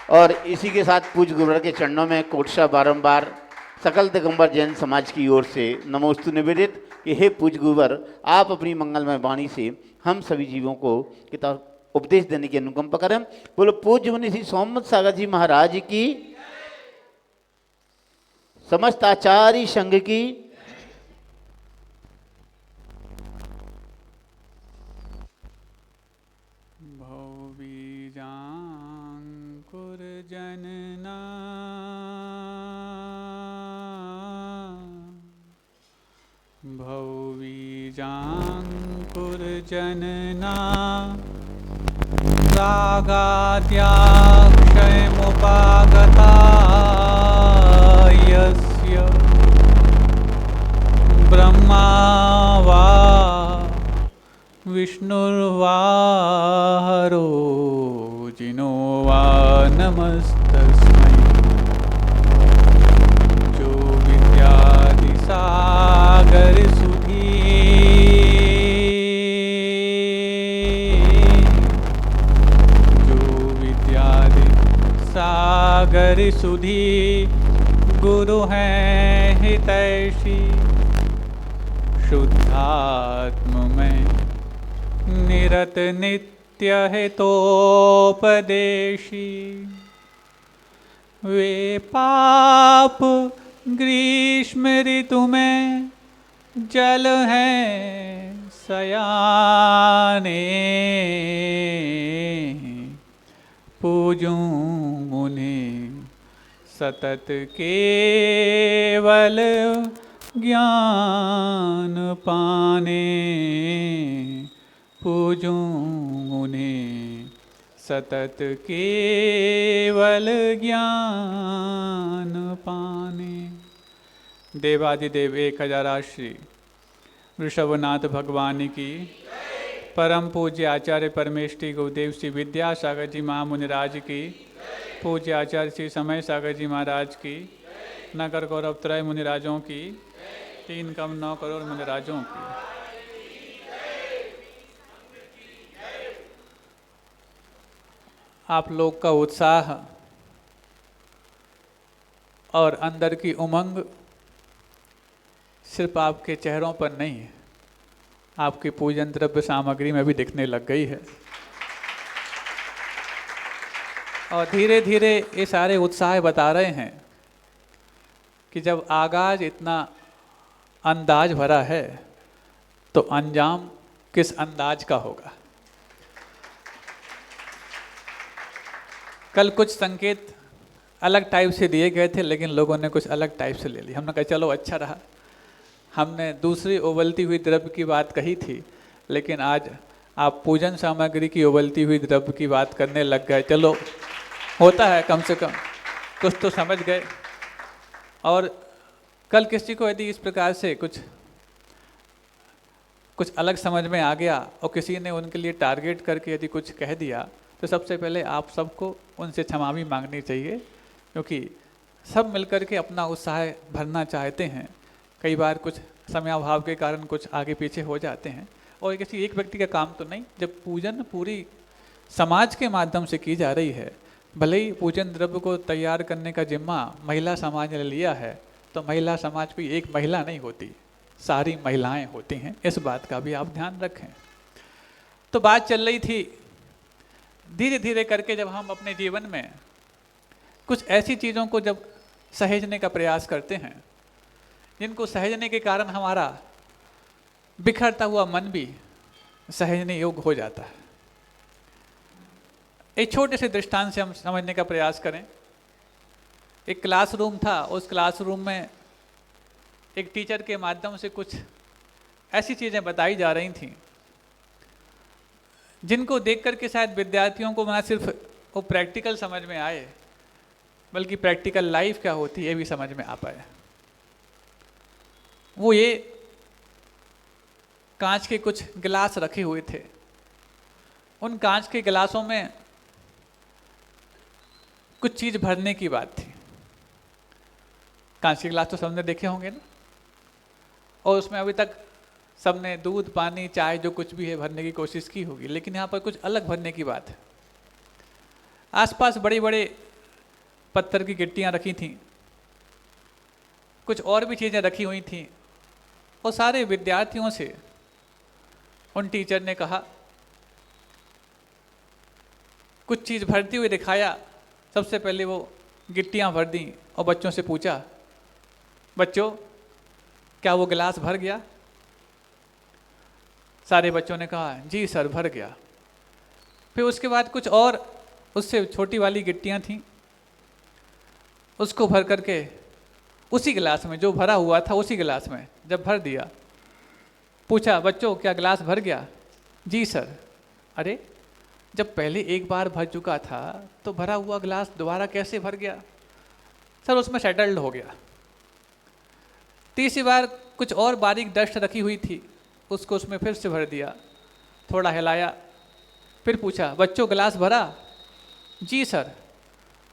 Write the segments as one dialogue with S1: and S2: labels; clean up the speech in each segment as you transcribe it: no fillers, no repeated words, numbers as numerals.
S1: और इसी के साथ पूज्य गुरुवर के चरणों में कोटशा बारंबार सकल दिगंबर जैन समाज की ओर से नमोस्तु निवेदित कि हे पूज्य गुरुवर, आप अपनी मंगलमय वाणी से हम सभी जीवों को किताब उपदेश देने की अनुकंपा करें। बोलो पूज्य मुनि श्री सोमनाथ सागर जी महाराज की, समस्त आचार्य संघ की।
S2: भौबीजाङ्कुरजनना भौबीजाङ्कुरजनना रागाद्याक्षयमुपागता यस्य ब्रह्मा वा विष्णुर्वा हरो जिनो वा नमस्तस्मै। जो विद्यादिसागर सुधी जो विद्यादिसागर सुधी गुरु हैं हितैषी शुद्धात्म में निरत नित्य हितोपदेशी। वे पाप ग्रीष्म ऋतु में जल हैं सयाने पूजूं उन्हें सतत केवल ज्ञान पाने पूजूं उन्हें सतत केवल ज्ञान पाने। देवादिदेव 1000 श्री वृषभनाथ भगवान की, परम पूज्य आचार्य परमेष्ठी गुरुदेव श्री विद्यासागर जी महामुनिराज की, पूज्य आचार्य श्री समय सागर जी महाराज की, नगर गौरव त्रय मुनिराजों की, 3 कम 9 करोड़ मुनिराजों की। आप लोग का उत्साह और अंदर की उमंग सिर्फ आपके चेहरों पर नहीं है, आपकी पूजन द्रव्य सामग्री में भी दिखने लग गई है। और धीरे धीरे ये सारे उत्साह बता रहे हैं कि जब आगाज इतना अंदाज भरा है तो अंजाम किस अंदाज का होगा। कल कुछ संकेत अलग टाइप से दिए गए थे, लेकिन लोगों ने कुछ अलग टाइप से ले ली। हमने कहा चलो अच्छा रहा, हमने दूसरी उबलती हुई द्रव्य की बात कही थी, लेकिन आज आप पूजन सामग्री की उबलती हुई द्रव्य की बात करने लग गए। चलो होता है, कम से कम कुछ तो समझ गए। और कल किसी को यदि इस प्रकार से कुछ अलग समझ में आ गया और किसी ने उनके लिए टारगेट करके यदि कुछ कह दिया, तो सबसे पहले आप सबको उनसे क्षमा भी मांगनी चाहिए, क्योंकि सब मिलकर के अपना उत्साह भरना चाहते हैं। कई बार कुछ समयाभाव के कारण कुछ आगे पीछे हो जाते हैं, और किसी एक व्यक्ति का काम तो नहीं। जब पूजन पूरी समाज के माध्यम से की जा रही है, भले ही पूजन द्रव्य को तैयार करने का जिम्मा महिला समाज ने लिया है, तो महिला समाज कोई एक महिला नहीं होती, सारी महिलाएं होती हैं। इस बात का भी आप ध्यान रखें। तो बात चल रही थी, धीरे धीरे करके जब हम अपने जीवन में कुछ ऐसी चीज़ों को जब सहेजने का प्रयास करते हैं, जिनको सहेजने के कारण हमारा बिखरता हुआ मन भी सहेजने योग्य हो जाता है। एक छोटे से दृष्टांत से हम समझने का प्रयास करें। एक क्लासरूम था, उस क्लासरूम में एक टीचर के माध्यम से कुछ ऐसी चीज़ें बताई जा रही थीं जिनको देख करके शायद विद्यार्थियों को ना सिर्फ वो प्रैक्टिकल समझ में आए, बल्कि प्रैक्टिकल लाइफ क्या होती है ये भी समझ में आ पाए। वो ये कांच के कुछ गिलास रखे हुए थे, उन कांच के गिलासों में कुछ चीज़ भरने की बात थी। कांच के गिलास तो सबने देखे होंगे ना, और उसमें अभी तक सबने दूध, पानी, चाय जो कुछ भी है भरने की कोशिश की होगी, लेकिन यहाँ पर कुछ अलग भरने की बात है। आसपास बड़े बड़े पत्थर की गिट्टियाँ रखी थीं, कुछ और भी चीज़ें रखी हुई थीं। और सारे विद्यार्थियों से उन टीचर ने कहा, कुछ चीज़ भरती हुई दिखाया। सबसे पहले वो गिट्टियाँ भर दी और बच्चों से पूछा, बच्चों क्या वो गिलास भर गया? सारे बच्चों ने कहा, जी सर भर गया। फिर उसके बाद कुछ और उससे छोटी वाली गिट्टियाँ थीं, उसको भर करके उसी गिलास में, जो भरा हुआ था उसी गिलास में जब भर दिया, पूछा, बच्चों क्या गिलास भर गया? जी सर। अरे जब पहले एक बार भर चुका था तो भरा हुआ गिलास दोबारा कैसे भर गया? सर उसमें सेटल्ड हो गया। तीसरी बार कुछ और बारीक डस्ट रखी हुई थी, उसको उसमें फिर से भर दिया, थोड़ा हिलाया, फिर पूछा, बच्चों गिलास भरा? जी सर।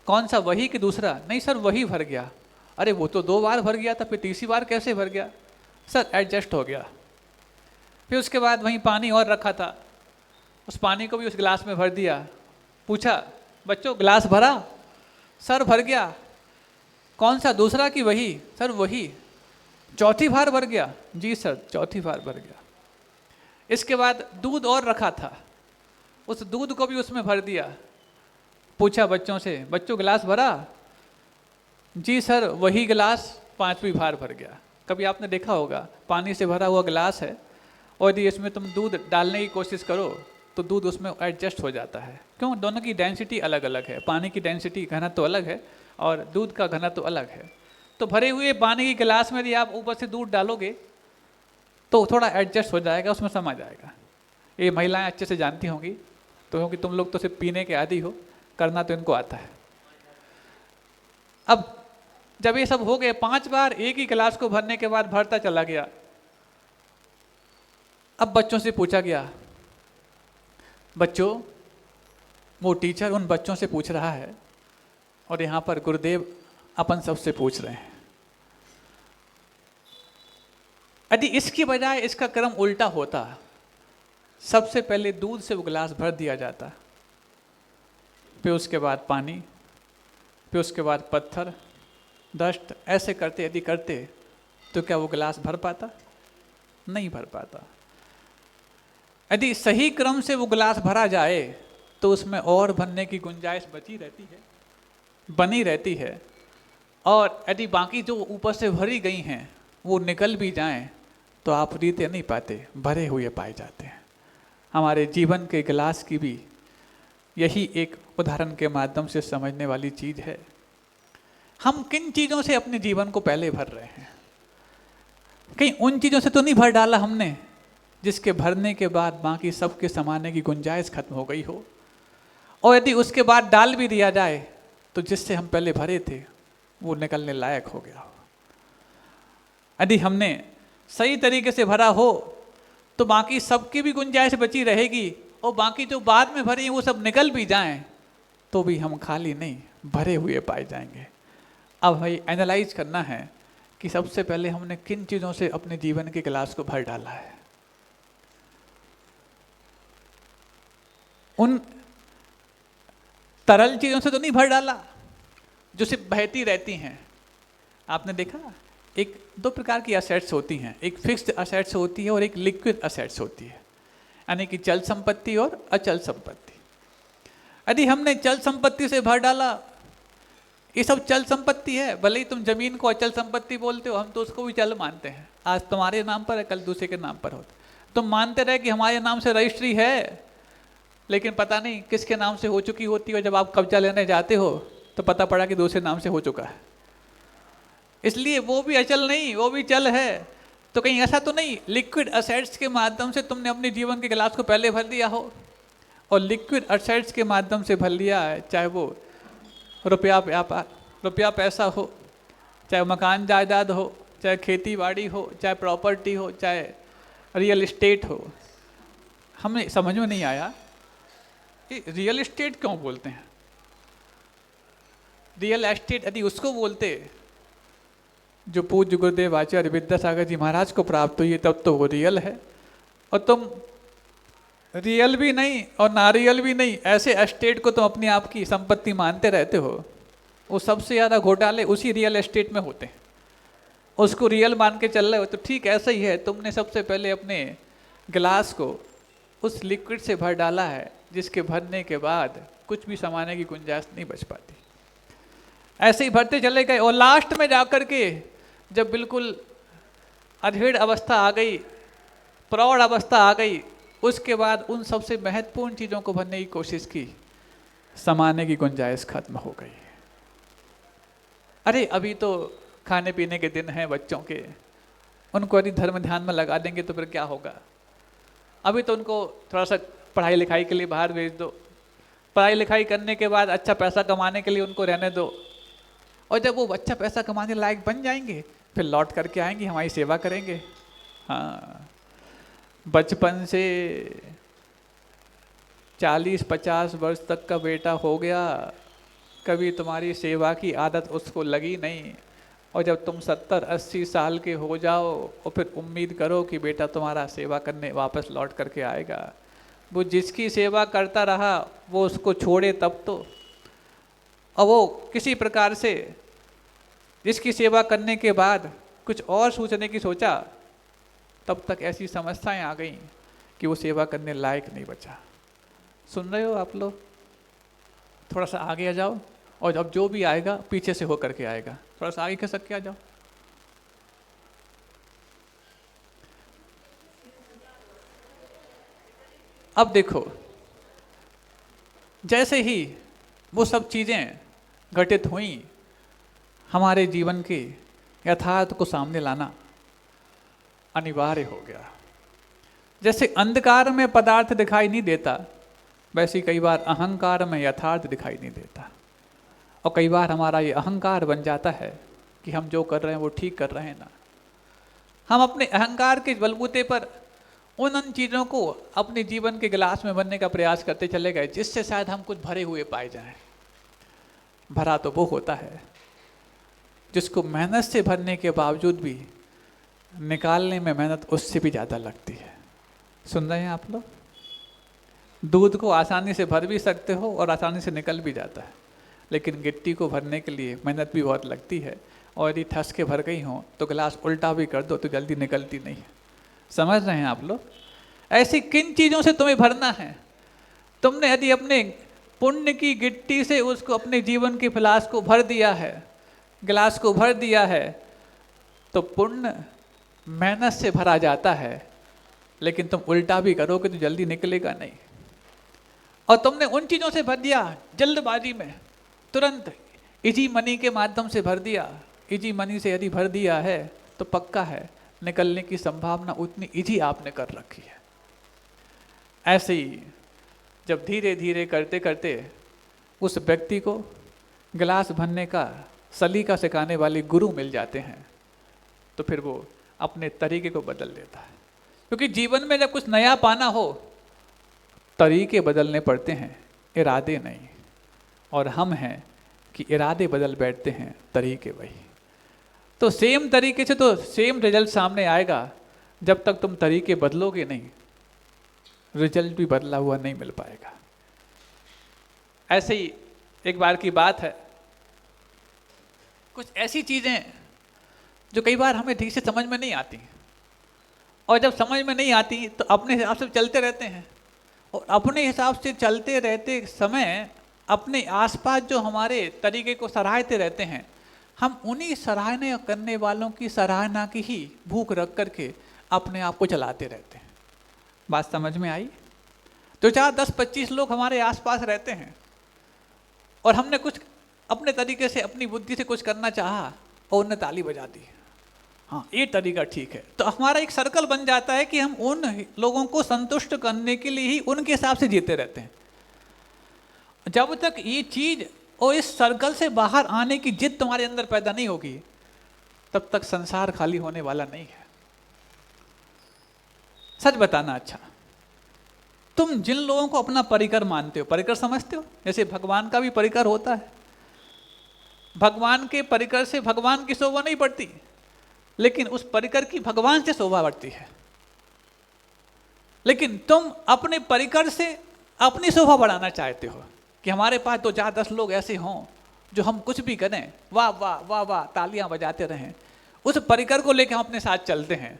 S2: कौन सा, वही कि दूसरा? नहीं सर वही भर गया। अरे वो तो 2 बार भर गया था, फिर तीसरी बार कैसे भर गया? सर एडजस्ट हो गया। फिर उसके बाद वहीं पानी और रखा था, उस पानी को भी उस गिलास में भर दिया, पूछा, बच्चों गिलास भरा? सर भर गया। कौन सा, दूसरा कि वही? सर वही। चौथी बार भर गया? जी सर चौथी बार भर गया। इसके बाद दूध और रखा था, उस दूध को भी उसमें भर दिया, पूछा बच्चों से, बच्चों गिलास भरा? जी सर वही गिलास 5वीं बार भर गया। कभी आपने देखा होगा, पानी से भरा हुआ गिलास है और यदि इसमें तुम दूध डालने की कोशिश करो तो दूध उसमें एडजस्ट हो जाता है। क्यों? दोनों की डेंसिटी अलग अलग है, पानी की डेंसिटी घनत्व तो अलग है और दूध का घनत्व तो अलग है। तो भरे हुए पानी के गिलास में यदि आप ऊपर से दूध डालोगे तो थोड़ा एडजस्ट हो जाएगा, उसमें समा जाएगा। ये महिलाएं अच्छे से जानती होंगी, तो क्योंकि तुम लोग तो सिर्फ पीने के आदी हो, करना तो इनको आता है। अब जब ये सब हो गए, 5 बार एक ही गिलास को भरने के बाद भरता चला गया। अब बच्चों से पूछा गया, बच्चों, वो टीचर उन बच्चों से पूछ रहा है और यहाँ पर गुरुदेव अपन सबसे पूछ रहे हैं। यदि इसकी बजाय इसका क्रम उल्टा होता, सबसे पहले दूध से वो गिलास भर दिया जाता, फिर उसके बाद पानी, फिर उसके बाद पत्थर, डस्ट, ऐसे करते यदि करते तो क्या वो गिलास भर पाता? नहीं भर पाता। यदि सही क्रम से वो गिलास भरा जाए तो उसमें और भरने की गुंजाइश बची रहती है, बनी रहती है। और यदि बाकी जो ऊपर से भरी गई हैं वो निकल भी जाएं तो आप रीते नहीं पाते, भरे हुए पाए जाते हैं। हमारे जीवन के गिलास की भी यही एक उदाहरण के माध्यम से समझने वाली चीज़ है। हम किन चीज़ों से अपने जीवन को पहले भर रहे हैं? कहीं उन चीज़ों से तो नहीं भर डाला हमने जिसके भरने के बाद बाकी सबके समाने की गुंजाइश खत्म हो गई हो। और यदि उसके बाद डाल भी दिया जाए तो जिससे हम पहले भरे थे वो निकलने लायक हो गया हो। यदि हमने सही तरीके से भरा हो तो बाकी सबकी भी गुंजाइश बची रहेगी, और बाकी जो बाद में भरी वो सब निकल भी जाएं तो भी हम खाली नहीं, भरे हुए पाए जाएंगे। अब हमें एनालाइज करना है कि सबसे पहले हमने किन चीज़ों से अपने जीवन के गिलास को भर डाला है। उन तरल चीज़ों से तो नहीं भर डाला जो सिर्फ बहती रहती हैं। आपने देखा, एक 2 प्रकार की असेट्स होती हैं, एक फिक्स्ड असेट्स होती है और एक लिक्विड असेट्स होती है, यानी कि चल संपत्ति और अचल संपत्ति। यदि हमने चल संपत्ति से भर डाला, ये सब चल संपत्ति है, भले ही तुम जमीन को अचल संपत्ति बोलते हो, हम तो उसको भी चल मानते हैं। आज तुम्हारे नाम पर है, कल दूसरे के नाम पर होता, तुम मानते रहे कि हमारे नाम से रजिस्ट्री है, लेकिन पता नहीं किसके नाम से हो चुकी होती है। जब आप कब्जा लेने जाते हो तो पता पड़ा कि दूसरे नाम से हो चुका है, इसलिए वो भी अचल नहीं, वो भी चल है। तो कहीं ऐसा तो नहीं लिक्विड असेट्स के माध्यम से तुमने अपने जीवन के गिलास को पहले भर दिया हो, और लिक्विड असेट्स के माध्यम से भर लिया है, चाहे वो रुपया पैसा हो, चाहे मकान जायदाद हो, चाहे खेती बाड़ी हो, चाहे प्रॉपर्टी हो, चाहे रियल एस्टेट हो। हमें समझ में नहीं आया कि रियल एस्टेट क्यों बोलते हैं। रियल एस्टेट यदि उसको बोलते जो पूज्य गुरुदेव आचार्य विद्यासागर जी महाराज को प्राप्त हुई, तब तो वो रियल है। और तुम रियल भी नहीं और नारियल भी नहीं, ऐसे एस्टेट को तुम अपनी आप की संपत्ति मानते रहते हो, वो सबसे ज़्यादा घोटाले उसी रियल एस्टेट में होते हैं। उसको रियल मान के चल रहे हो तो ठीक ऐसा ही है, तुमने सबसे पहले अपने गिलास को उस लिक्विड से भर डाला है जिसके भरने के बाद कुछ भी समाने की गुंजाइश नहीं बच पाती। ऐसे ही भरते चले गए और लास्ट में जाकर के जब बिल्कुल अधेड़ अवस्था आ गई, प्रौढ़ अवस्था आ गई, उसके बाद उन सबसे महत्वपूर्ण चीज़ों को भरने की कोशिश की, समाने की गुंजाइश खत्म हो गई। अरे अभी तो खाने पीने के दिन हैं बच्चों के, उनको यदि धर्म ध्यान में लगा देंगे तो फिर क्या होगा। अभी तो उनको थोड़ा सा पढ़ाई लिखाई के लिए बाहर भेज दो, पढ़ाई लिखाई करने के बाद अच्छा पैसा कमाने के लिए उनको रहने दो, और जब वो अच्छा पैसा कमाने लायक बन जाएंगे फिर लौट करके आएंगे, हमारी सेवा करेंगे। हाँ, बचपन से 40-50 वर्ष तक का बेटा हो गया, कभी तुम्हारी सेवा की आदत उसको लगी नहीं, और जब तुम 70-80 साल के हो जाओ और फिर उम्मीद करो कि बेटा तुम्हारा सेवा करने वापस लौट करके आएगा। वो जिसकी सेवा करता रहा वो उसको छोड़े तब तो, और वो किसी प्रकार से जिसकी सेवा करने के बाद कुछ और सोचने की सोचा, तब तक ऐसी समस्याएं आ गई कि वो सेवा करने लायक नहीं बचा। सुन रहे हो आप लोग? थोड़ा सा आगे आ जाओ, और अब जो भी आएगा पीछे से होकर के आएगा, थोड़ा सा आगे खसक के आ जाओ। अब देखो, जैसे ही वो सब चीज़ें घटित हुई, हमारे जीवन के यथार्थ को सामने लाना अनिवार्य हो गया। जैसे अंधकार में पदार्थ दिखाई नहीं देता, वैसे कई बार अहंकार में यथार्थ दिखाई नहीं देता, और कई बार हमारा ये अहंकार बन जाता है कि हम जो कर रहे हैं वो ठीक कर रहे हैं ना। हम अपने अहंकार के बलबूते पर उन चीज़ों को अपने जीवन के गिलास में भरने का प्रयास करते चले गए जिससे शायद हम कुछ भरे हुए पाए जाएं। भरा तो वो होता है जिसको मेहनत से भरने के बावजूद भी निकालने में मेहनत उससे भी ज़्यादा लगती है। सुन रहे हैं आप लोग? दूध को आसानी से भर भी सकते हो और आसानी से निकल भी जाता है, लेकिन गिट्टी को भरने के लिए मेहनत भी बहुत लगती है, और यदि ठस के भर गई हो तो गिलास उल्टा भी कर दो तो जल्दी निकलती नहीं है। समझ रहे हैं आप लोग? ऐसी किन चीज़ों से तुम्हें भरना है? तुमने यदि अपने पुण्य की गिट्टी से उसको अपने जीवन के गिलास को भर दिया है, गिलास को भर दिया है, तो पुण्य मेहनत से भरा जाता है, लेकिन तुम उल्टा भी करोगे तो जल्दी निकलेगा नहीं। और तुमने उन चीज़ों से भर दिया जल्दबाजी में, तुरंत इजी मनी के माध्यम से भर दिया। इजी मनी से यदि भर दिया है तो पक्का है निकलने की संभावना उतनी इजी आपने कर रखी है। ऐसे ही जब धीरे धीरे करते करते उस व्यक्ति को गिलास भरने का सलीका सिखाने वाले गुरु मिल जाते हैं, तो फिर वो अपने तरीके को बदल लेता है। क्योंकि जीवन में जब कुछ नया पाना हो, तरीके बदलने पड़ते हैं, इरादे नहीं। और हम हैं कि इरादे बदल बैठते हैं, तरीके वही। तो सेम तरीके से तो सेम रिजल्ट सामने आएगा, जब तक तुम तरीके बदलोगे नहीं, रिजल्ट भी बदला हुआ नहीं मिल पाएगा। ऐसे ही एक बार की बात है, कुछ ऐसी चीज़ें जो कई बार हमें ठीक से समझ में नहीं आती, और जब समझ में नहीं आती तो अपने हिसाब से चलते रहते हैं, और अपने हिसाब से चलते रहते समय अपने आसपास जो हमारे तरीके को सराहते रहते हैं, हम उन्हीं सराहना करने वालों की सराहना की ही भूख रख करके अपने आप को चलाते रहते हैं। बात समझ में आई? तो 4-10-25 लोग हमारे आसपास रहते हैं, और हमने कुछ अपने तरीके से अपनी बुद्धि से कुछ करना चाहा और उन्हें ताली बजा दी, हाँ ये तरीका ठीक है, तो हमारा एक सर्कल बन जाता है कि हम उन लोगों को संतुष्ट करने के लिए ही उनके हिसाब से जीते रहते हैं। जब तक ये चीज और इस सर्कल से बाहर आने की जिद तुम्हारे अंदर पैदा नहीं होगी, तब तक संसार खाली होने वाला नहीं है। सच बताना, अच्छा तुम जिन लोगों को अपना परिकर मानते हो, परिकर समझते हो, जैसे भगवान का भी परिकर होता है, भगवान के परिकर से भगवान की शोभा नहीं बढ़ती, लेकिन उस परिकर की भगवान से शोभा बढ़ती है। लेकिन तुम अपने परिकर से अपनी शोभा बढ़ाना चाहते हो कि हमारे पास 2-4-10 लोग ऐसे हों जो हम कुछ भी करें वाह वाह वाह वाह तालियां बजाते रहें, उस परिकर को लेकर हम अपने साथ चलते हैं।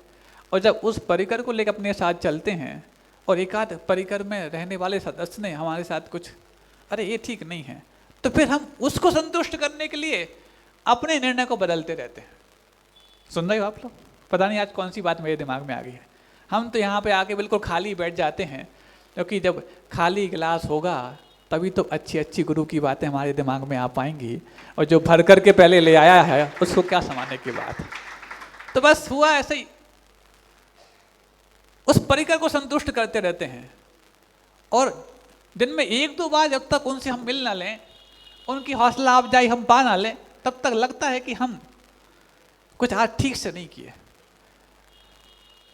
S2: और जब उस परिकर को लेकर अपने साथ चलते हैं और एकाध परिकर में रहने वाले सदस्य ने हमारे साथ कुछ अरे ये ठीक नहीं है, तो फिर हम उसको संतुष्ट करने के लिए अपने निर्णय को बदलते रहते हैं। सुन रहे हो आप लोग? पता नहीं आज कौन सी बात मेरे दिमाग में आ गई है। हम तो यहाँ पे आके बिल्कुल खाली बैठ जाते हैं, क्योंकि जब खाली गिलास होगा तभी तो अच्छी अच्छी गुरु की बातें हमारे दिमाग में आ पाएंगी, और जो भर कर के पहले ले आया है उसको क्या समाने की बात है। तो बस हुआ ऐसे ही, उस परिकर को संतुष्ट करते रहते हैं, और दिन में एक दो बार जब तक उनसे हम मिल ना लें, उनकी हौसला अफजाई हम पा ना लें, तब तक लगता है कि हम कुछ आज ठीक से नहीं किए।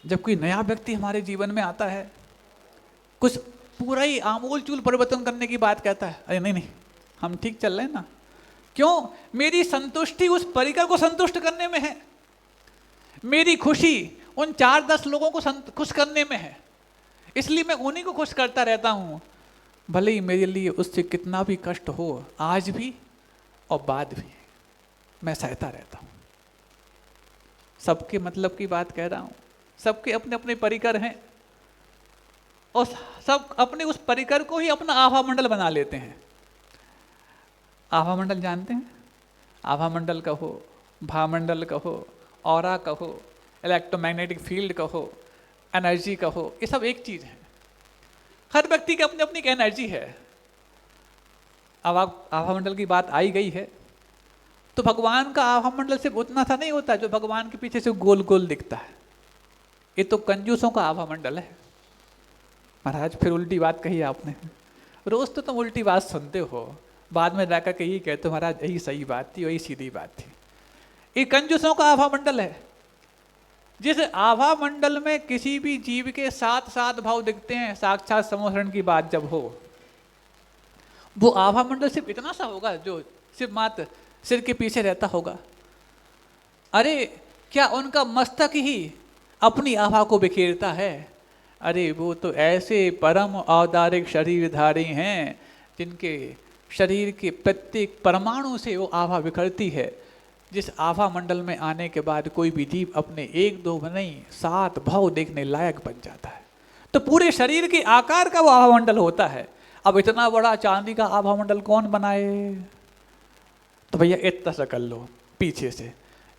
S2: जब कोई नया व्यक्ति हमारे जीवन में आता है, कुछ पूरा ही आमूल चूल परिवर्तन करने की बात कहता है, अरे नहीं नहीं हम ठीक चल रहे हैं ना। क्यों? मेरी संतुष्टि उस परिकर को संतुष्ट करने में है, मेरी खुशी उन 4-10 लोगों को खुश करने में है, इसलिए मैं उन्हीं को खुश करता रहता हूं, भले ही मेरे लिए उससे कितना भी कष्ट हो, आज भी और बाद भी मैं सहता रहता हूं। सबके मतलब की बात कह रहा हूं, सबके अपने अपने परिकर हैं, और सब अपने उस परिकर को ही अपना आभा मंडल बना लेते हैं। आभा मंडल जानते हैं? आभा मंडल कहो, भामंडल कहो, ऑरा कहो, इलेक्ट्रोमैग्नेटिक फील्ड कहो, एनर्जी कहो, ये सब एक चीज है। हर व्यक्ति की अपनी अपनी एनर्जी है। अब आभा मंडल की बात आई गई है, तो भगवान का आभा मंडल सिर्फ उतना सा नहीं होता जो भगवान के पीछे से गोल गोल दिखता है। ये तो कंजूसों का आभा मंडल है। महाराज फिर उल्टी बात कही आपने। रोज तो तुम उल्टी बात सुनते हो, बाद में जाकर के यही कहते हो महाराज यही सही बात थी, वही सीधी बात थी। ये कंजूसों का आभा मंडल है। जिस आभा मंडल में किसी भी जीव के 7 भाव दिखते हैं, साक्षात समोहरण की बात जब हो, वो आभा मंडल सिर्फ इतना सा होगा जो सिर्फ मात्र सिर के पीछे रहता होगा। अरे क्या उनका मस्तक ही अपनी आभा को बिखेरता है? अरे वो तो ऐसे परम औदारिक शरीरधारी हैं जिनके शरीर के प्रत्येक परमाणु से वो आभा बिखरती है। जिस आभा मंडल में आने के बाद कोई भी जीव अपने 1-2 नहीं 7 भाव देखने लायक बन जाता है। तो पूरे शरीर के आकार का वो आभा मंडल होता है। अब इतना बड़ा चांदी का आभा मंडल कौन बनाए? तो भैया इतना सा कर लो पीछे से।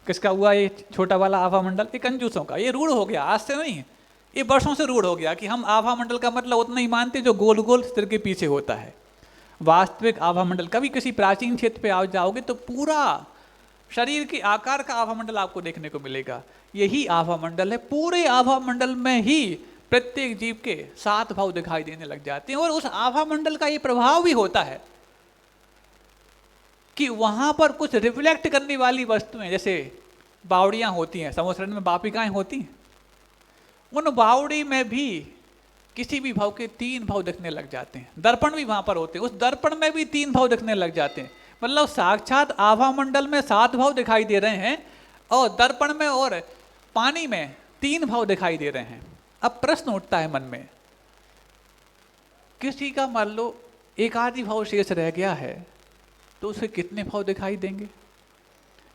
S2: किसका हुआ ये छोटा वाला आभा मंडल? ये कंजूसों का। ये रूढ़ हो गया, आज से नहीं, ये वर्षों से रूढ़ हो गया कि हम आभा मंडल का मतलब उतना ही मानते जो गोल गोल सिर के पीछे होता है। वास्तविक आभा मंडल कभी किसी प्राचीन क्षेत्र पे आ जाओगे तो पूरा शरीर के आकार का आभा मंडल आपको देखने को मिलेगा। यही आभा मंडल है। पूरे आभा मंडल में ही प्रत्येक जीव के 7 भाव दिखाई देने लग जाते हैं, और उस आभा मंडल का ये प्रभाव भी होता है कि वहां पर कुछ रिफ्लेक्ट करने वाली वस्तुएं, जैसे बावड़ियां होती हैं, समोसरण में बापिकाएं होती हैं, उन बावड़ी में भी किसी भी भाव के 3 भाव दिखने लग जाते हैं। दर्पण भी वहां पर होते हैं, उस दर्पण में भी 3 भाव दिखने लग जाते हैं। मतलब साक्षात आभा मंडल में 7 भाव दिखाई दे रहे हैं, और दर्पण में और पानी में 3 भाव दिखाई दे रहे हैं। अब प्रश्न उठता है मन में, किसी का मान लो एक आधी भाव शेष रह गया है तो उसे कितने भाव दिखाई देंगे?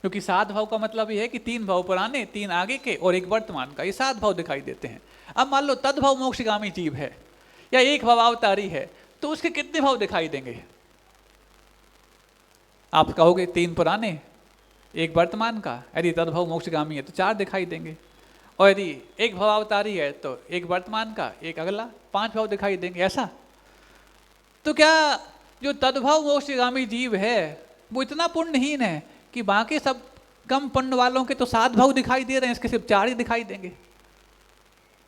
S2: क्योंकि 7 भाव का मतलब ये है कि 3 भाव पुराने, 3 आगे के और एक वर्तमान का, ये 7 भाव दिखाई देते हैं। अब मान लो तद्भाव मोक्षगामी जीव है या एक भवावतारी है, तो उसके कितने भाव दिखाई देंगे? आप कहोगे 3 पुराने, एक वर्तमान का। यदि तद्भाव मोक्षगामी है तो 4 दिखाई देंगे, और यदि एक भवावतारी है तो एक वर्तमान का, एक अगला, 5 भाव दिखाई देंगे। ऐसा तो क्या जो तद्भाव मोक्षगामी जीव है वो इतना पुण्यहीन है कि बाकी सब कम पुण्य वालों के तो 7 भाव दिखाई दे रहे हैं, इसके सिर्फ 4 ही दिखाई देंगे?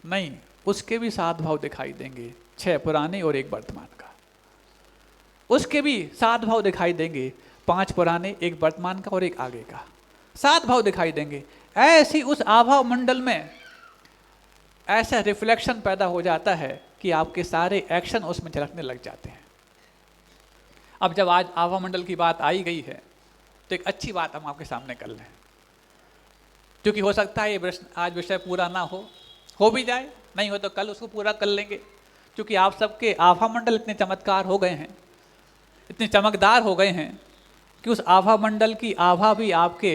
S2: नहीं, उसके भी 7 भाव दिखाई देंगे, 6 पुराने और एक वर्तमान का। उसके भी 7 भाव दिखाई देंगे, 5 पुराने, एक वर्तमान का और एक आगे का, 7 भाव दिखाई देंगे। ऐसी उस आभा मंडल में ऐसा रिफ्लेक्शन पैदा हो जाता है कि आपके सारे एक्शन उसमें झलकने लग जाते हैं। अब जब आज आभा मंडल की बात आई गई है तो एक अच्छी बात हम आपके सामने कर लें, क्योंकि हो सकता है ये आज विषय पूरा ना हो भी जाए, नहीं हो तो कल उसको पूरा कर लेंगे। क्योंकि आप सबके आभा मंडल इतने चमत्कार हो गए हैं, इतने चमकदार हो गए हैं कि उस आभा मंडल की आभा भी आपके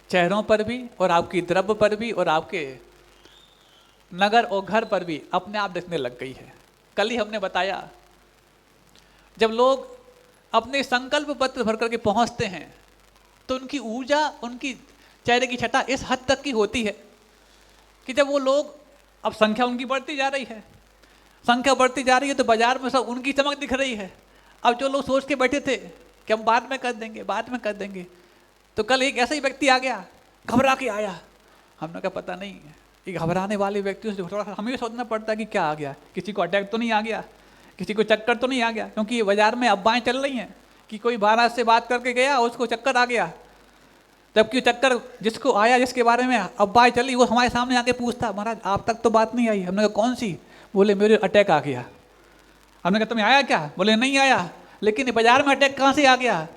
S2: चेहरों पर भी और आपकी द्रव्य पर भी और आपके नगर और घर पर भी अपने आप दिखने लग गई है। कल ही हमने बताया, जब लोग अपने संकल्प पत्र भर करके पहुंचते हैं तो उनकी ऊर्जा, उनकी चेहरे की छटा इस हद तक की होती है कि जब वो लोग, अब संख्या उनकी बढ़ती जा रही है, संख्या बढ़ती जा रही है तो बाजार में सब उनकी चमक दिख रही है। अब जो लोग सोच के बैठे थे कि हम बाद में कर देंगे, बाद में कर देंगे, तो कल एक ऐसा ही व्यक्ति आ गया, घबरा के आया। हमने कहा पता नहीं, ये घबराने वाले व्यक्तियों से थोड़ा हमें सोचना पड़ता है कि क्या आ गया, किसी को अटैक तो नहीं आ गया, किसी को चक्कर तो नहीं आ गया, क्योंकि ये बाजार में अफवाहें चल रही हैं कि कोई महाराज से बात करके गया उसको चक्कर आ गया, जबकि चक्कर जिसको आया, जिसके बारे में अफवाहें चली, वो हमारे सामने आके पूछता, महाराज आप तक तो बात नहीं आई। हमने कहा कौन सी? बोले मेरे अटैक आ गया। हमने कहा तुम्हें आया क्या? बोले नहीं आया, लेकिन बाजार में अटैक कहाँ से आ गया?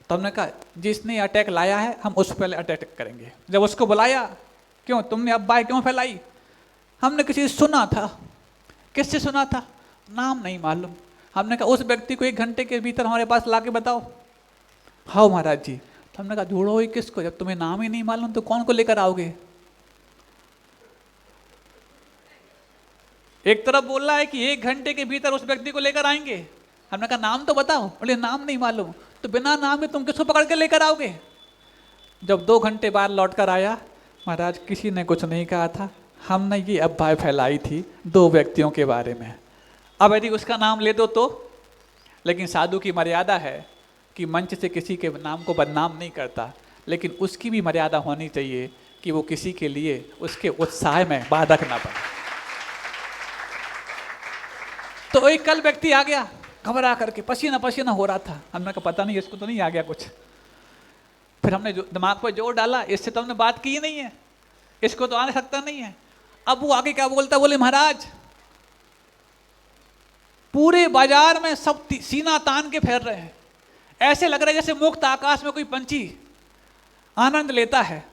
S2: तो हमने कहा जिसने अटैक लाया है हम उस पर पहले अटैक करेंगे। जब उसको बुलाया, क्यों तुमने अफवाहें क्यों फैलाई? हमने किसी से सुना था। किससे सुना था? नाम नहीं मालूम। हमने कहा उस व्यक्ति को 1 घंटे के भीतर हमारे पास ला के बताओ। हाँ महाराज जी। तो हमने कहा ढूंढो ही किसको, जब तुम्हें नाम ही नहीं मालूम तो कौन को लेकर आओगे? एक तरफ बोल रहा है कि 1 घंटे के भीतर उस व्यक्ति को लेकर आएंगे। हमने कहा नाम तो बताओ। बोले नाम नहीं मालूम। तो बिना नाम के तुम किसको पकड़ के लेकर आओगे? जब 2 घंटे बाद लौट कर आया, महाराज किसी ने कुछ नहीं कहा था, हमने ये अफवाह फैलाई थी 2 व्यक्तियों के बारे में। अब यदि उसका नाम ले दो तो, लेकिन साधु की मर्यादा है कि मंच से किसी के नाम को बदनाम नहीं करता, लेकिन उसकी भी मर्यादा होनी चाहिए कि वो किसी के लिए उसके उत्साह में बाधक ना बने। तो एक कल व्यक्ति आ गया, घबरा करके पसीना पसीना हो रहा था। हमने कहा पता नहीं इसको तो नहीं आ गया कुछ। फिर हमने दिमाग पर जोर डाला, इससे तो हमने बात की नहीं है, इसको तो आने सकता नहीं है। अब वो आगे क्या बोलता, बोले महाराज पूरे बाजार में सब सीना तान के फैल रहे हैं, ऐसे लग रहा है जैसे मुक्त आकाश में कोई पंछी आनंद लेता है।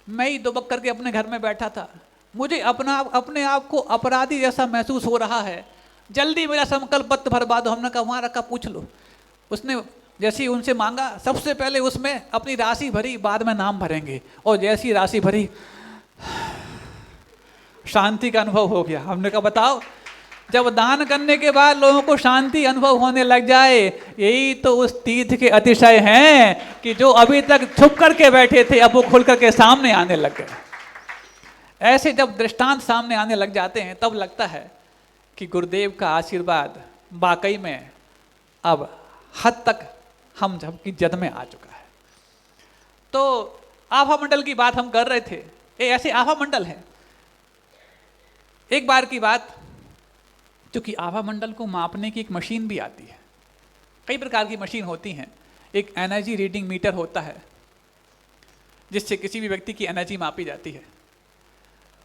S2: मैं ही दुबक करके अपने घर में बैठा था, मुझे अपने आप को अपराधी जैसा महसूस हो रहा है। जल्दी मेरा संकल्प पत्र भरवा दो। हमने कहा वहाँ रखा, पूछ लो। उसने जैसे ही उनसे मांगा, सबसे पहले उसमें अपनी राशि भरी, बाद में नाम भरेंगे। और जैसी राशि भरी, शांति का अनुभव हो गया। हमने कहा बताओ, जब दान करने के बाद लोगों को शांति अनुभव होने लग जाए, यही तो उस तीर्थ के अतिशय हैं कि जो अभी तक छुप करके बैठे थे अब वो खुल करके सामने आने लग गए। ऐसे जब दृष्टांत सामने आने लग जाते हैं तब लगता है कि गुरुदेव का आशीर्वाद वाकई में अब हद तक हम सबकी जद में आ चुका है। तो आभा मंडल की बात हम कर रहे थे। ये ऐसे आभा मंडल है। एक बार की बात, क्योंकि आभा मंडल को मापने की एक मशीन भी आती है, कई प्रकार की मशीन होती हैं। एक एनर्जी रीडिंग मीटर होता है जिससे किसी भी व्यक्ति की एनर्जी मापी जाती है।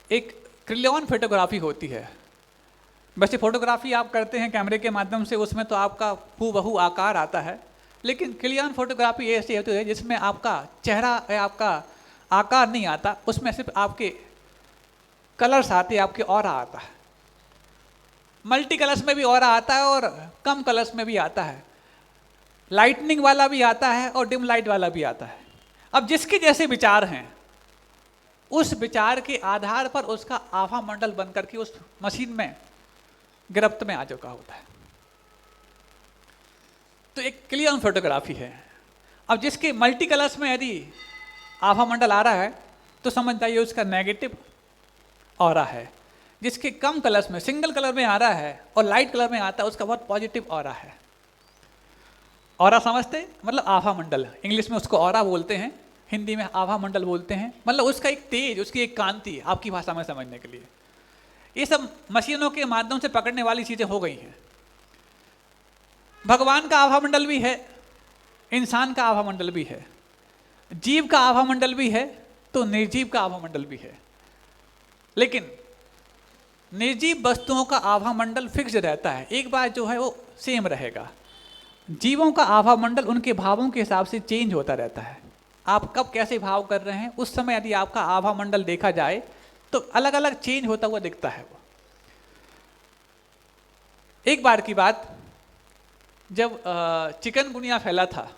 S2: एक क्रेयॉन फोटोग्राफी होती है। वैसे फोटोग्राफी आप करते हैं कैमरे के माध्यम से, उसमें तो आपका हूबहू आकार आता है, लेकिन क्रेयॉन फोटोग्राफी ऐसी होती है जिसमें आपका चेहरा या आपका आकार नहीं आता, उसमें सिर्फ आपके कलर्स आते हैं, आपके ऑरा आता है। मल्टी कलर्स में भी ऑरा आता है और कम कलर्स में भी आता है, लाइटनिंग वाला भी आता है और डिम लाइट वाला भी आता है। अब जिसके जैसे विचार हैं, उस विचार के आधार पर उसका आभा मंडल बनकर के उस मशीन में गिरफ्त में आ चुका होता है। तो एक क्रेयॉन फोटोग्राफी है। अब जिसके मल्टी कलर्स में यदि आभा मंडल आ रहा है तो समझ जाइए उसका नेगेटिव ऑरा है। जिसके कम कलर्स में, सिंगल कलर में आ रहा है और लाइट कलर में आता है, उसका बहुत पॉजिटिव ऑरा है। ऑरा समझते, मतलब आभा मंडल, इंग्लिश में उसको ऑरा बोलते हैं, हिंदी में आभा मंडल बोलते हैं। मतलब उसका एक तेज, उसकी एक कांति, आपकी भाषा में समझने के लिए। ये सब मशीनों के माध्यम से पकड़ने वाली चीजें हो गई हैं। भगवान का आभा मंडल भी है, इंसान का आभा मंडल भी है, जीव का आभा मंडल भी है, तो निर्जीव का आभा मंडल भी है। लेकिन निर्जीव वस्तुओं का आभा मंडल फिक्स रहता है, एक बार जो है वो सेम रहेगा। जीवों का आभा मंडल उनके भावों के हिसाब से चेंज होता रहता है। आप कब कैसे भाव कर रहे हैं, उस समय यदि आपका आभा मंडल देखा जाए तो अलग अलग चेंज होता हुआ दिखता है वो। एक बार की बात, जब चिकनगुनिया फैला था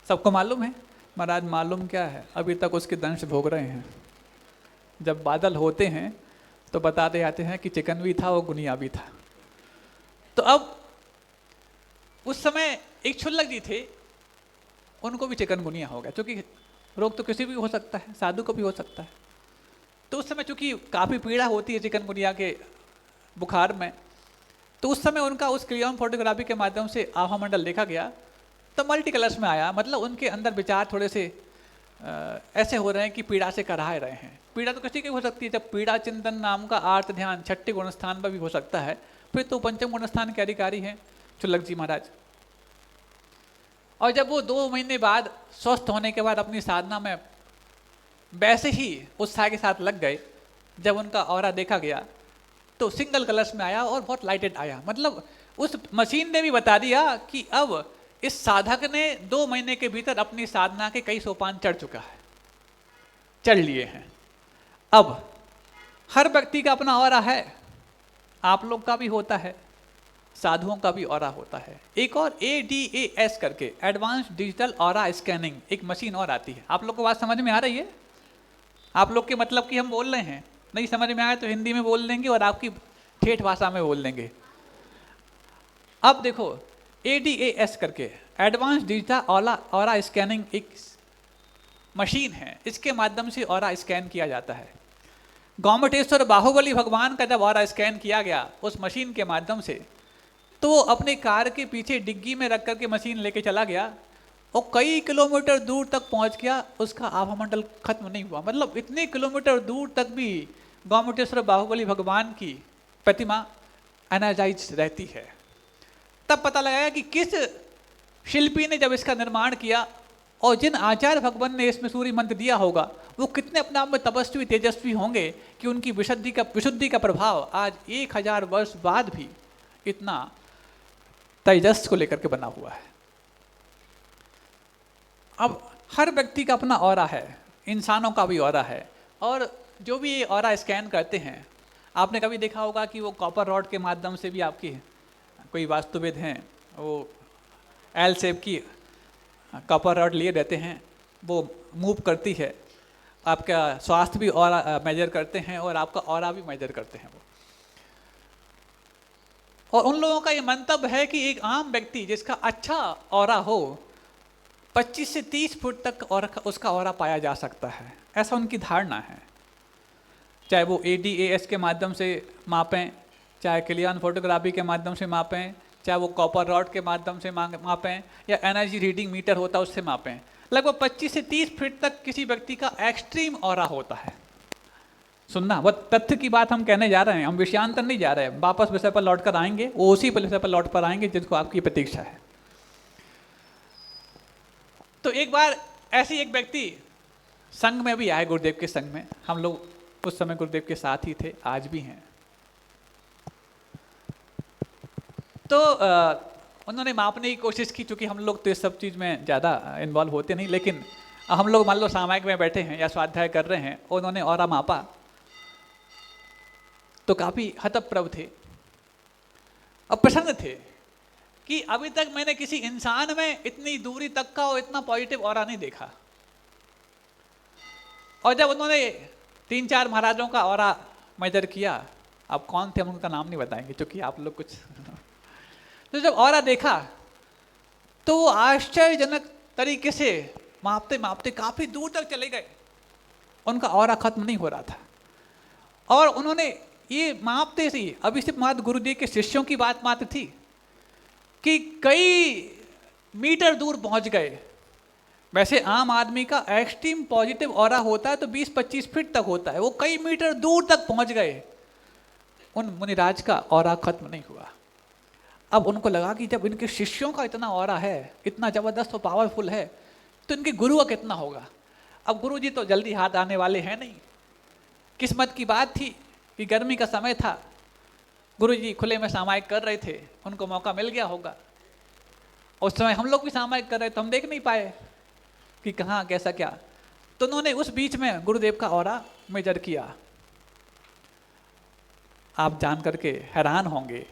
S2: सबको मालूम है महाराज, मालूम क्या है, अभी तक उसके दंश भोग रहे हैं। जब बादल होते हैं तो बताते जाते हैं कि चिकन भी था, वो गुनिया भी था। तो अब उस समय एक क्षुल्लक जी थे, उनको भी चिकनगुनिया हो गया, क्योंकि रोग तो किसी भी हो सकता है, साधु को भी हो सकता है। तो उस समय चूंकि काफ़ी पीड़ा होती है चिकनगुनिया के बुखार में, तो उस समय उनका उस क्लियन फोटोग्राफी के माध्यम से आभा मंडल देखा गया, तो मल्टी कलर्स में आया। मतलब उनके अंदर विचार थोड़े से ऐसे हो रहे हैं कि पीड़ा से कराए रहे हैं। पीड़ा तो किसी की हो सकती है, जब पीड़ा चिंतन नाम का आर्त ध्यान छठे गुण स्थान पर भी हो सकता है, फिर तो पंचम गुण स्थान के अधिकारी हैं क्षुल्लक जी महाराज। और जब वो 2 महीने बाद स्वस्थ होने के बाद अपनी साधना में वैसे ही उत्साह के साथ लग गए, जब उनका ऑरा देखा गया तो सिंगल कलर्स में आया और बहुत लाइटेड आया। मतलब उस मशीन ने भी बता दिया कि अब इस साधक ने 2 महीने के भीतर अपनी साधना के कई सोपान चढ़ चुका है, चढ़ लिए हैं। अब हर व्यक्ति का अपना ऑरा है, आप लोग का भी होता है, साधुओं का भी ऑरा होता है। एक और ADAS करके एडवांस डिजिटल ऑरा स्कैनिंग एक मशीन और आती है। आप लोग को बात समझ में आ रही है? आप लोग के मतलब कि हम बोल रहे हैं, नहीं समझ में आए तो हिंदी में बोल देंगे और आपकी ठेठ भाषा में बोल देंगे। अब देखो ADAS करके एडवांस डिजिटल ऑरा स्कैनिंग एक मशीन है, इसके माध्यम से ऑरा स्कैन किया जाता है। गोमटेश्वर बाहुबली भगवान का जब ऑरा स्कैन किया गया उस मशीन के माध्यम से, तो वो अपने कार के पीछे डिग्गी में रख करके मशीन लेके चला गया और कई किलोमीटर दूर तक पहुंच गया, उसका आभामंडल खत्म नहीं हुआ। मतलब इतने किलोमीटर दूर तक भी गोमटेश्वर बाहुबली भगवान की प्रतिमा एनर्जाइज रहती है। तब पता लगाया कि किस शिल्पी ने जब इसका निर्माण किया और जिन आचार्य भगवान ने इसमें सूर्य मंत्र दिया होगा, वो कितने अपने आप में तपस्वी तेजस्वी होंगे कि उनकी विशुद्धि का प्रभाव आज 1000 वर्ष बाद भी इतना तेजस को लेकर के बना हुआ है। अब हर व्यक्ति का अपना ऑरा है, इंसानों का भी ऑरा है। और जो भी ये ऑरा स्कैन करते हैं, आपने कभी देखा होगा कि वो कॉपर रॉड के माध्यम से भी, आपकी कोई वास्तुविद हैं वो एल शेप की कॉपर रॉड लिए रहते हैं, वो मूव करती है, आपका स्वास्थ्य भी ऑरा मेजर करते हैं और आपका ऑरा भी मेजर करते हैं वो। और उन लोगों का ये मंतव्य है कि एक आम व्यक्ति जिसका अच्छा ऑरा हो, 25 से 30 फुट तक और उसका ऑरा पाया जा सकता है, ऐसा उनकी धारणा है। चाहे वो ADAS के माध्यम से मापें, चाहे क्लियन फोटोग्राफी के माध्यम से मापें, चाहे वो कॉपर रॉड के माध्यम से मापें, या एनर्जी रीडिंग मीटर होता है उससे मापें, लगभग 25 से 30 फीट तक किसी व्यक्ति का एक्सट्रीम ऑरा होता है। सुनना, वो तथ्य की बात हम कहने जा रहे हैं, हम विषयांतर नहीं जा रहे हैं, वापस विषय पर लौट कर आएंगे, वो उसी विषय पर लौट कर आएंगे जिसको आपकी प्रतीक्षा है। तो एक बार ऐसे एक व्यक्ति संघ में भी आए, गुरुदेव के संघ में। हम लोग उस समय गुरुदेव के साथ ही थे, आज भी हैं। तो उन्होंने मापने की कोशिश की, क्योंकि हम लोग तो इस सब चीज़ में ज़्यादा इन्वॉल्व होते नहीं, लेकिन हम लोग मान लो सामायिक में बैठे हैं या स्वाध्याय कर रहे हैं, उन्होंने ऑरा मापा तो काफ़ी हतप्रभ थे और प्रसन्न थे कि अभी तक मैंने किसी इंसान में इतनी दूरी तक का और इतना पॉजिटिव ऑरा नहीं देखा। और जब उन्होंने 3-4 महाराजों का ऑरा मेजर किया, अब कौन थे हम उनका नाम नहीं बताएंगे क्योंकि आप लोग कुछ तो जब ऑरा देखा तो वो आश्चर्यजनक तरीके से मापते मापते काफ़ी दूर तक चले गए, उनका ऑरा खत्म नहीं हो रहा था। और उन्होंने ये मापते ही, अभी सिर्फ मात्र गुरुदेव के शिष्यों की बात मात्र थी कि कई मीटर दूर पहुंच गए। वैसे आम आदमी का एक्सट्रीम पॉजिटिव ऑरा होता है तो 20-25 फीट तक होता है, वो कई मीटर दूर तक पहुंच गए, उन मुनिराज का ऑरा खत्म नहीं हुआ। अब उनको लगा कि जब इनके शिष्यों का इतना ऑरा है, इतना ज़बरदस्त और पावरफुल है, तो इनके गुरु का कितना होगा। अब गुरु जी तो जल्दी हाथ आने वाले हैं नहीं। किस्मत की बात थी कि गर्मी का समय था, गुरु जी खुले में सामायिक कर रहे थे, उनको मौका मिल गया होगा। उस समय हम लोग भी सामायिक कर रहे थे, हम देख नहीं पाए कि कहाँ कैसा क्या। तो उन्होंने उस बीच में गुरुदेव का ऑरा मेजर किया। आप जान करके हैरान होंगे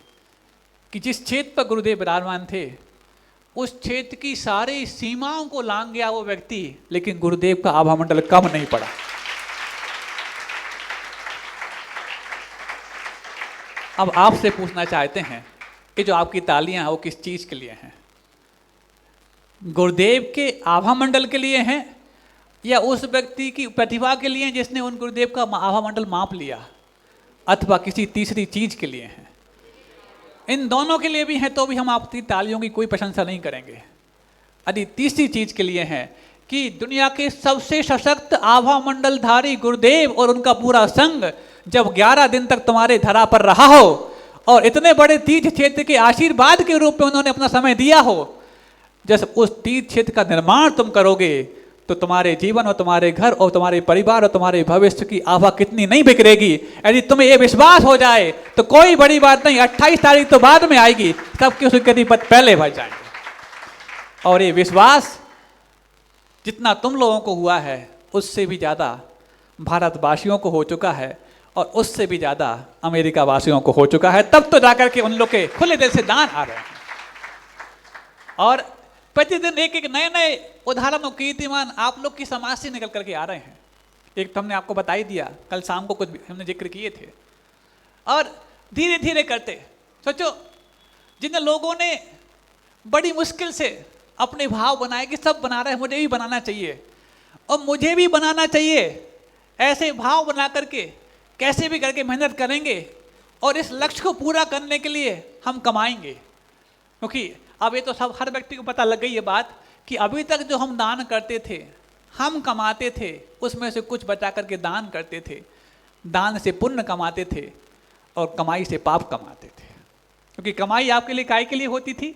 S2: कि जिस क्षेत्र पर गुरुदेव विराजमान थे उस क्षेत्र की सारी सीमाओं को लांघ गया वो व्यक्ति, लेकिन गुरुदेव का आभा मंडल कम नहीं पड़ा। अब आपसे पूछना चाहते हैं कि जो आपकी तालियां हैं वो किस चीज के लिए हैं? गुरुदेव के आभा मंडल के लिए हैं या उस व्यक्ति की प्रतिभा के लिए जिसने उन गुरुदेव का आभा मंडल माप लिया, अथवा किसी तीसरी चीज के लिए हैं? इन दोनों के लिए भी हैं तो भी हम आपकी तालियों की कोई प्रशंसा नहीं करेंगे। यदि तीसरी चीज के लिए हैं कि दुनिया के सबसे सशक्त आभा मंडलधारी गुरुदेव और उनका पूरा संघ जब 11 दिन तक तुम्हारे धरा पर रहा हो और इतने बड़े तीर्थ क्षेत्र के आशीर्वाद के रूप में उन्होंने अपना समय दिया हो, जब उस तीर्थ क्षेत्र का निर्माण तुम करोगे तो तुम्हारे जीवन और तुम्हारे घर और तुम्हारे परिवार और तुम्हारे भविष्य की आभा कितनी नहीं बिखरेगी। यदि तुम्हें यह विश्वास हो जाए तो कोई बड़ी बात नहीं, 28 तारीख तो बाद में आएगी, सबके स्वीकृति पत्र पहले भर जाएंगे। और ये विश्वास जितना तुम लोगों को हुआ है उससे भी ज़्यादा भारतवासियों को हो चुका है और उससे भी ज़्यादा अमेरिका वासियों को हो चुका है। तब तो जाकर के उन लोग के खुले दिल से दान आ रहे हैं और प्रतिदिन एक एक नए नए उदाहरण और कीर्तिमान आप लोग की समाज से निकल करके आ रहे हैं। एक तो हमने आपको बता ही दिया, कल शाम को कुछ हमने जिक्र किए थे। और धीरे धीरे करते सोचो, जिन लोगों ने बड़ी मुश्किल से अपने भाव बनाए कि सब बना रहे हैं, मुझे भी बनाना चाहिए और मुझे भी बनाना चाहिए, ऐसे भाव बना करके कैसे भी करके मेहनत करेंगे और इस लक्ष्य को पूरा करने के लिए हम कमाएंगे। क्योंकि अब ये तो सब हर व्यक्ति को पता लग गई ये बात कि अभी तक जो हम दान करते थे, हम कमाते थे, उसमें से कुछ बचा करके दान करते थे, दान से पुण्य कमाते थे और कमाई से पाप कमाते थे। क्योंकि कमाई आपके लिए काय के लिए होती थी?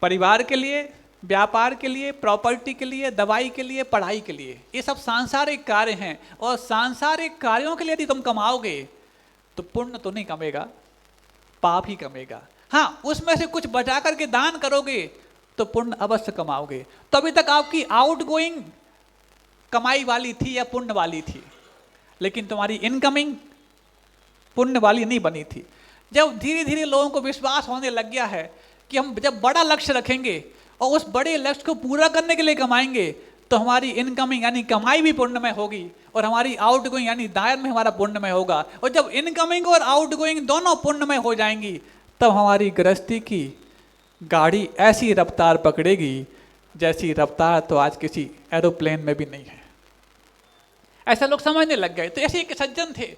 S2: परिवार के लिए, व्यापार के लिए, प्रॉपर्टी के लिए, दवाई के लिए, पढ़ाई के लिए। ये सब सांसारिक कार्य हैं और सांसारिक कार्यों के लिए यदि तुम कमाओगे तो पुण्य तो नहीं कमेगा, पाप ही कमेगा। हाँ, उसमें से कुछ बचा करके दान करोगे तो पुण्य अवश्य कमाओगे। तो अभी तक आपकी आउटगोइंग कमाई वाली थी या पुण्य वाली थी, लेकिन तुम्हारी इनकमिंग पुण्य वाली नहीं बनी थी। जब धीरे धीरे लोगों को विश्वास होने लग गया है कि हम जब बड़ा लक्ष्य रखेंगे और उस बड़े लक्ष्य को पूरा करने के लिए कमाएंगे तो हमारी इनकमिंग यानी कमाई भी पुण्यमय होगी और हमारी आउटगोइंग यानी दान में हमारा पुण्यमय होगा। और जब इनकमिंग और आउटगोइंग दोनों पुण्यमय हो जाएंगी तब हमारी गृहस्थी की गाड़ी ऐसी रफ्तार पकड़ेगी जैसी रफ्तार तो आज किसी एरोप्लेन में भी नहीं है। ऐसा लोग समझने लग गए। तो ऐसे एक सज्जन थे,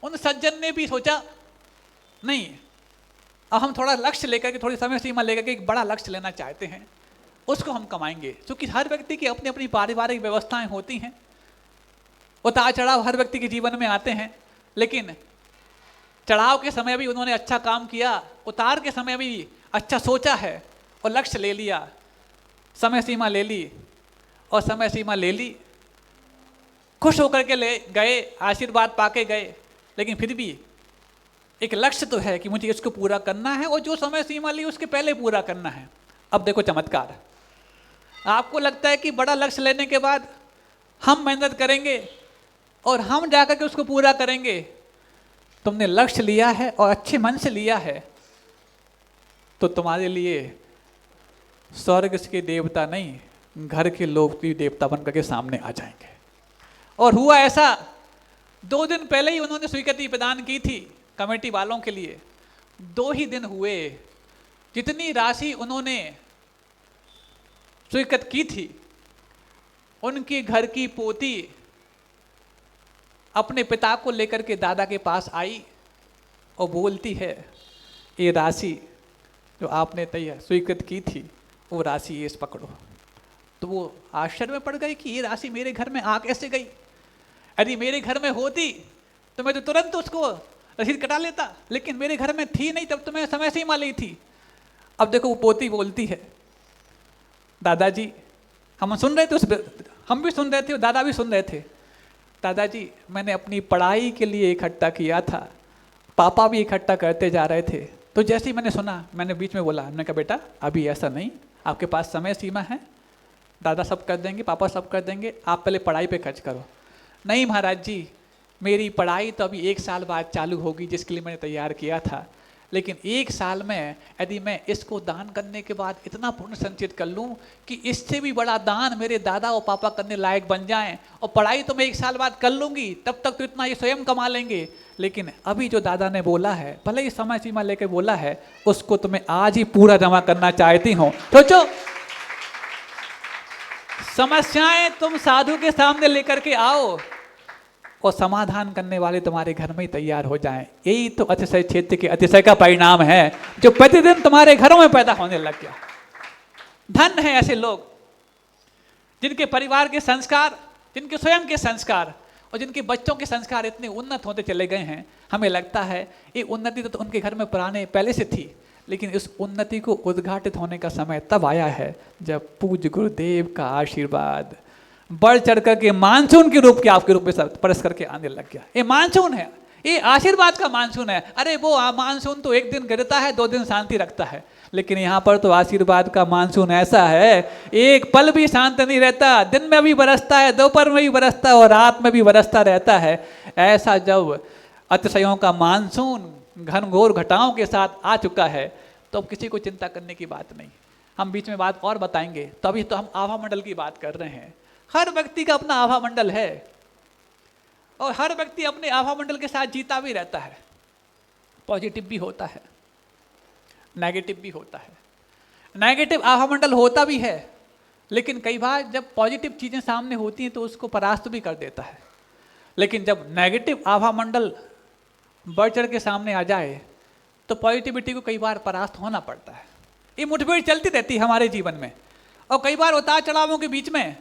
S2: उन सज्जन ने भी सोचा नहीं, अब हम थोड़ा लक्ष्य लेकर के, थोड़ी समय सीमा लेकर के एक बड़ा लक्ष्य लेना चाहते हैं, उसको हम कमाएंगे। क्योंकि हर व्यक्ति की अपनी अपनी पारिवारिक व्यवस्थाएं होती हैं, उतार चढ़ाव हर व्यक्ति के जीवन में आते हैं, लेकिन चढ़ाव के समय भी उन्होंने अच्छा काम किया, उतार के समय भी अच्छा सोचा है और लक्ष्य ले लिया, समय सीमा ले ली और समय सीमा ले ली, खुश होकर के ले गए, आशीर्वाद पाके गए, लेकिन फिर भी एक लक्ष्य तो है कि मुझे इसको पूरा करना है और जो समय सीमा ली उसके पहले पूरा करना है। अब देखो चमत्कार, आपको लगता है कि बड़ा लक्ष्य लेने के बाद हम मेहनत करेंगे और हम जाकर के उसको पूरा करेंगे। तुमने लक्ष्य लिया है और अच्छे मन से लिया है तो तुम्हारे लिए स्वर्ग के देवता नहीं, घर के लोग भी देवता बन करके सामने आ जाएंगे। और हुआ ऐसा, 2 दिन पहले ही उन्होंने स्वीकृति प्रदान की थी कमेटी वालों के लिए। 2 ही दिन हुए, जितनी राशि उन्होंने स्वीकृत की थी, उनके घर की पोती अपने पिता को लेकर के दादा के पास आई और बोलती है, ये राशि जो आपने तय स्वीकृत की थी वो राशि ये पकड़ो। तो वो आश्चर्य में पड़ गई कि ये राशि मेरे घर में आ कैसे गई? यदि मेरे घर में होती तो मैं तो तुरंत उसको रसीद कटा लेता, लेकिन मेरे घर में थी नहीं, तब तो मैं समय सीमा ली थी। अब देखो वो पोती बोलती है, दादाजी, हम सुन रहे थे, हम भी सुन रहे थे, दादा भी सुन रहे थे, दादाजी मैंने अपनी पढ़ाई के लिए इकट्ठा किया था, पापा भी इकट्ठा करते जा रहे थे, तो जैसे ही मैंने सुना, मैंने बीच में बोला, मैंने कहा बेटा अभी ऐसा नहीं, आपके पास समय सीमा है, दादा सब कर देंगे, पापा सब कर देंगे, आप पहले पढ़ाई पे खर्च करो। नहीं महाराज जी, मेरी पढ़ाई तो अभी 1 साल बाद चालू होगी जिसके लिए मैंने तैयार किया था, लेकिन 1 साल में यदि मैं इसको दान करने के बाद इतना पुण्य संचित कर लूं कि इससे भी बड़ा दान मेरे दादा और पापा करने लायक बन जाएं, और पढ़ाई तो मैं 1 साल बाद कर लूंगी, तब तक तो इतना ये स्वयं कमा लेंगे, लेकिन अभी जो दादा ने बोला है, भले ही समय सीमा लेके बोला है, उसको तो मैं आज ही पूरा जमा करना चाहती हूँ। सोचो, समस्याएं तुम साधु के सामने लेकर के आओ और समाधान करने वाले तुम्हारे घर में ही तैयार हो जाएं। यही तो अतिशय क्षेत्र के अतिशय का परिणाम है जो प्रतिदिन तुम्हारे घरों में पैदा होने लग गया। धन है ऐसे लोग जिनके परिवार के संस्कार, जिनके स्वयं के संस्कार और जिनके बच्चों के संस्कार इतने उन्नत होते चले गए हैं। हमें लगता है ये उन्नति तो उनके घर में पुराने पहले से थी, लेकिन इस उन्नति को उद्घाटित होने का समय तब आया है जब पूज्य गुरुदेव का आशीर्वाद बढ़ चढ़ करके मानसून के रूप के आपके रूप में परस करके आने लग गया। ये मानसून है, ये आशीर्वाद का मानसून है। अरे वो मानसून तो 1 दिन गिरता है, 2 दिन शांति रखता है, लेकिन यहाँ पर तो आशीर्वाद का मानसून ऐसा है, एक पल भी शांत नहीं रहता, दिन में भी बरसता है, दोपहर में भी बरसता है और रात में भी बरसता रहता है। ऐसा जब अतिशयों का मानसून घनघोर घटाओं के साथ आ चुका है तो अब किसी को चिंता करने की बात नहीं। हम बीच में बात और बताएंगे, तो अभी तो हम आभा मंडल की बात कर रहे हैं। हर व्यक्ति का अपना आभा मंडल है और हर व्यक्ति अपने आभा मंडल के साथ जीता भी रहता है। पॉजिटिव भी होता है, नेगेटिव भी होता है। नेगेटिव आभा मंडल होता भी है, लेकिन कई बार जब पॉजिटिव चीज़ें सामने होती हैं तो उसको परास्त भी कर देता है। लेकिन जब नेगेटिव आभा मंडल बढ़ चढ़ के सामने आ जाए तो पॉजिटिविटी को कई बार परास्त होना पड़ता है। ये मुठभेड़ चलती रहती है हमारे जीवन में, और कई बार उतार चढ़ावों के बीच में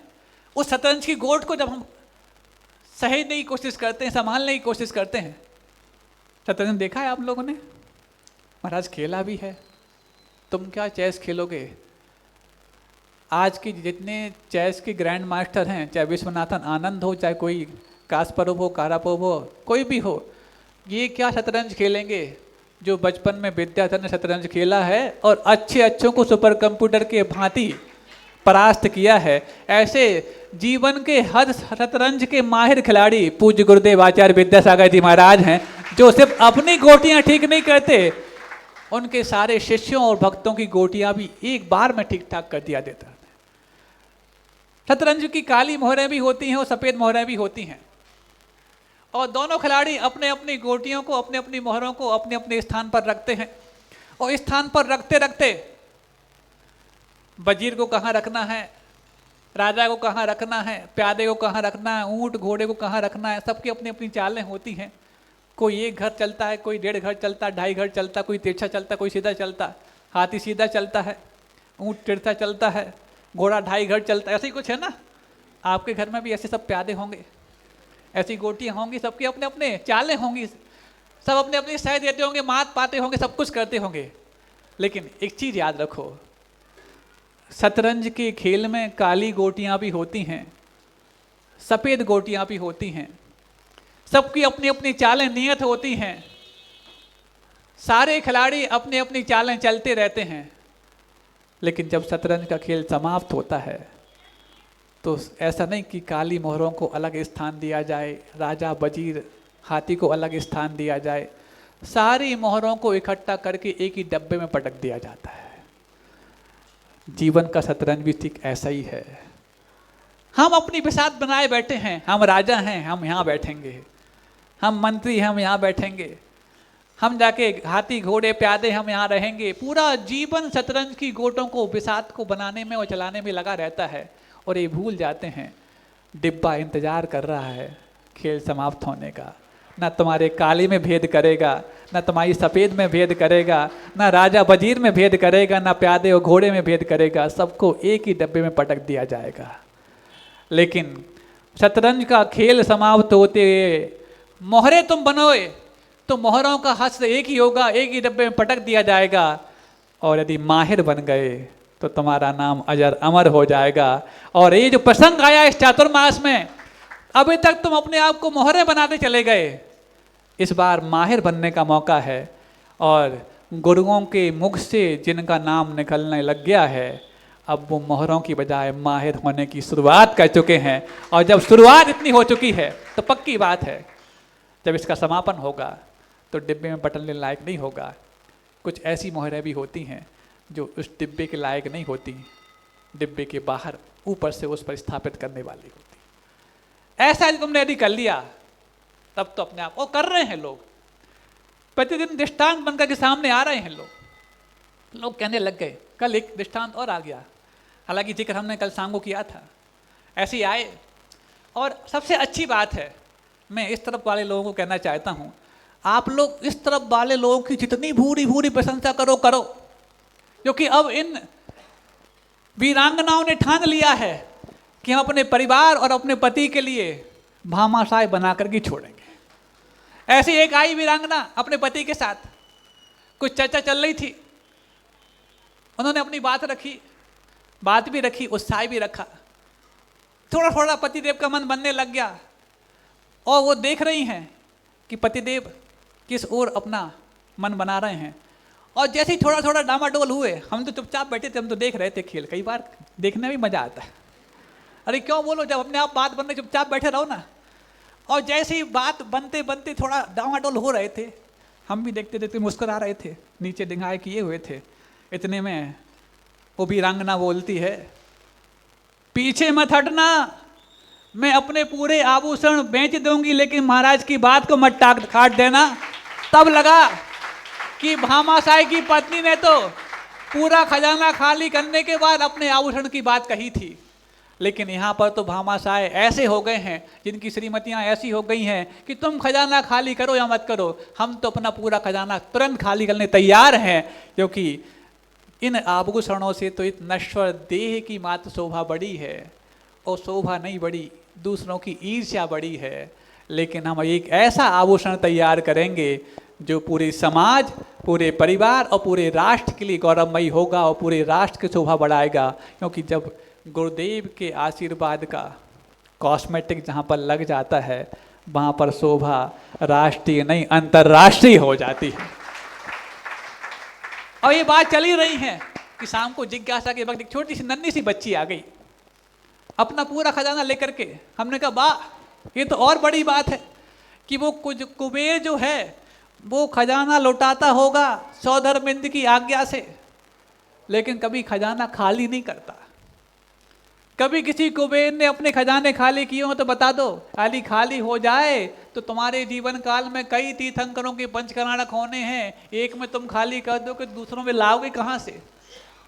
S2: उस शतरंज की गोट को जब हम सहेजने की कोशिश करते हैं, संभालने की कोशिश करते हैं। शतरंज देखा है आप लोगों ने? महाराज खेला भी है। तुम क्या चेस खेलोगे? आज के जितने चेस के ग्रैंड मास्टर हैं, चाहे विश्वनाथन आनंद हो, चाहे कोई कास्परोव हो, कारापोव हो, कोई भी हो, ये क्या शतरंज खेलेंगे जो बचपन में विद्याधर ने शतरंज खेला है और अच्छों को सुपर कंप्यूटर के भांति परास्त किया है। ऐसे जीवन के हर शतरंज के माहिर खिलाड़ी पूज्य गुरुदेव आचार्य विद्यासागर जी महाराज हैं, जो सिर्फ अपनी गोटियां ठीक नहीं करते, उनके सारे शिष्यों और भक्तों की गोटियां भी एक बार में ठीक ठाक कर दिया देता है। शतरंज की काली मोहरें भी होती हैं और सफ़ेद मोहरें भी होती हैं, और दोनों खिलाड़ी अपने अपनी गोटियों को, अपने अपनी मोहरों को अपने अपने स्थान पर रखते हैं, और स्थान पर रखते रखते वजीर को कहाँ रखना है, राजा को कहाँ रखना है, प्यादे को कहाँ रखना है, ऊंट घोड़े को कहाँ रखना है, सबकी अपनी अपनी चालें होती हैं। कोई 1 घर चलता है, कोई 1.5 घर चलता, 2.5 घर चलता, कोई तिरछा चलता, कोई सीधा चलता। हाथी सीधा चलता है, ऊंट तिरछा चलता है, घोड़ा 2.5 घर चलता है। ऐसे ही कुछ है ना? आपके घर में भी ऐसे सब प्यादे होंगे, ऐसी गोटियाँ होंगी, सबके अपने अपने चालें होंगी, सब अपने अपनी सह देते होंगे, मात पाते होंगे, सब कुछ करते होंगे। लेकिन एक चीज़ याद रखो, शतरंज के खेल में काली गोटियां भी होती हैं, सफ़ेद गोटियां भी होती हैं, सबकी अपनी अपनी चालें नियत होती हैं। सारे खिलाड़ी अपनी अपनी चालें चलते रहते हैं, लेकिन जब शतरंज का खेल समाप्त होता है तो ऐसा नहीं कि काली मोहरों को अलग स्थान दिया जाए, राजा वजीर हाथी को अलग स्थान दिया जाए, सारी मोहरों को इकट्ठा करके एक ही डब्बे में पटक दिया जाता है। जीवन का शतरंज भी ठीक ऐसा ही है। हम अपनी बिसात बनाए बैठे हैं, हम राजा हैं, हम यहाँ बैठेंगे, हम मंत्री हम यहाँ बैठेंगे, हम जाके हाथी घोड़े प्यादे हम यहाँ रहेंगे। पूरा जीवन शतरंज की गोटों को, बिसात को बनाने में और चलाने में लगा रहता है, और ये भूल जाते हैं डिब्बा इंतजार कर रहा है खेल समाप्त होने का। ना तुम्हारे काली में भेद करेगा, ना तुम्हारी सफ़ेद में भेद करेगा, ना राजा वजीर में भेद करेगा, ना प्यादे और घोड़े में भेद करेगा, सबको एक ही डब्बे में पटक दिया जाएगा। लेकिन शतरंज का खेल समाप्त होते मोहरे तुम बनोए तो मोहरों का हश्र एक ही होगा, एक ही डब्बे में पटक दिया जाएगा, और यदि माहिर बन गए तो तुम्हारा नाम अजर अमर हो जाएगा। और ये जो प्रसंग आया इस चातुर्मास में, अभी तक तुम अपने आप को मोहरे बनाते चले गए, इस बार माहिर बनने का मौका है। और गुरुओं के मुख से जिनका नाम निकलने लग गया है, अब वो मोहरों की बजाय माहिर होने की शुरुआत कर चुके हैं। और जब शुरुआत इतनी हो चुकी है तो पक्की बात है जब इसका समापन होगा तो डिब्बे में पटलने लायक नहीं होगा। कुछ ऐसी मोहरें भी होती हैं जो उस डिब्बे के लायक नहीं होती, डिब्बे के बाहर ऊपर से उस पर स्थापित करने वाली होती। ऐसा यदि तुमने यदि कर लिया तब तो अपने आप, और कर रहे हैं लोग, प्रतिदिन दृष्टांत बनकर के सामने आ रहे हैं लोग कहने लग गए। कल एक दृष्टांत और आ गया, हालांकि जिक्र हमने कल शाम को किया था, ऐसे ही आए। और सबसे अच्छी बात है, मैं इस तरफ वाले लोगों को कहना चाहता हूँ, आप लोग इस तरफ वाले लोगों की जितनी भूरी भूरी प्रशंसा करो, क्योंकि अब इन वीरांगनाओं ने ठान लिया है कि हम अपने परिवार और अपने पति के लिए भामाशाह बना करके छोड़ेंगे। ऐसी एक आई वीरांगना अपने पति के साथ, कुछ चर्चा चल रही थी, उन्होंने अपनी बात रखी, बात भी रखी, उत्साह भी रखा। थोड़ा थोड़ा पतिदेव का मन बनने लग गया और वो देख रही हैं कि पतिदेव किस ओर अपना मन बना रहे हैं। और जैसे ही थोड़ा थोड़ा डामाडोल हुए, हम तो चुपचाप बैठे थे, हम तो देख रहे थे खेल। कई बार देखने में मजा आता है, अरे क्यों बोलो, जब अपने आप बात बनने चुपचाप बैठे रहो ना। और जैसे ही बात बनते बनते थोड़ा डामाडोल हो रहे थे, हम भी देखते देखते मुस्कुरा रहे थे, नीचे डिंगाए किए हुए थे। इतने में वो वीरांगना बोलती है, पीछे मत हटना, मैं अपने पूरे आभूषण बेच दूंगी, लेकिन महाराज की बात को मत काट देना। तब लगा कि भामाशाह की पत्नी ने तो पूरा खजाना खाली करने के बाद अपने आभूषण की बात कही थी, लेकिन यहाँ पर तो भामाशाह ऐसे हो गए हैं, जिनकी श्रीमतियाँ ऐसी हो गई हैं कि तुम खजाना खाली करो या मत करो, हम तो अपना पूरा खजाना तुरंत खाली करने तैयार हैं, क्योंकि इन आभूषणों से तो इस नश्वर देह की मात्र शोभा बड़ी है, और शोभा नहीं बड़ी, दूसरों की ईर्ष्या बड़ी है। लेकिन हम एक ऐसा आभूषण तैयार करेंगे जो पूरे समाज, पूरे परिवार और पूरे राष्ट्र के लिए गौरवमयी होगा और पूरे राष्ट्र की शोभा बढ़ाएगा। क्योंकि जब गुरुदेव के आशीर्वाद का कॉस्मेटिक जहाँ पर लग जाता है, वहाँ पर शोभा राष्ट्रीय नहीं अंतर्राष्ट्रीय हो जाती है। और ये बात चली रही है कि शाम को जिज्ञासा के वक्त एक छोटी सी नन्ही सी बच्ची आ गई अपना पूरा खजाना लेकर के। हमने कहा वाह, ये तो और बड़ी बात है कि वो कुछ कुबेर जो है वो खजाना लौटाता होगा सौधर्मिंद की आज्ञा से, लेकिन कभी खजाना खाली नहीं करता। कभी किसी कुबेर ने अपने खजाने खाली किए हो तो बता दो, खाली हो जाए तो तुम्हारे जीवन काल में कई तीर्थंकरों के पंचकर्णाक होने हैं, एक में तुम खाली कर दो कि दूसरों में लाओगे कहाँ से।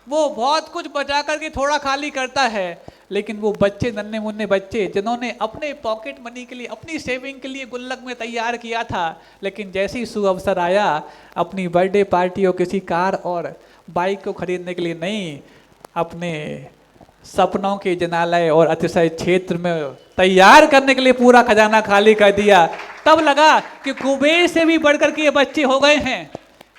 S2: वो बहुत कुछ बचा करके थोड़ा खाली करता है, लेकिन वो बच्चे, नन्हे मुन्ने बच्चे, जिन्होंने अपने पॉकेट मनी के लिए, अपनी सेविंग के लिए गुल्लक में तैयार किया था, लेकिन जैसे ही शुभ अवसर आया अपनी बर्थडे पार्टी और किसी कार और बाइक को खरीदने के लिए नहीं, अपने सपनों के जनालय और अतिशय क्षेत्र में तैयार करने के लिए पूरा खजाना खाली कर दिया। तब लगा कि कुबेर से भी बढ़कर के ये बच्चे हो गए हैं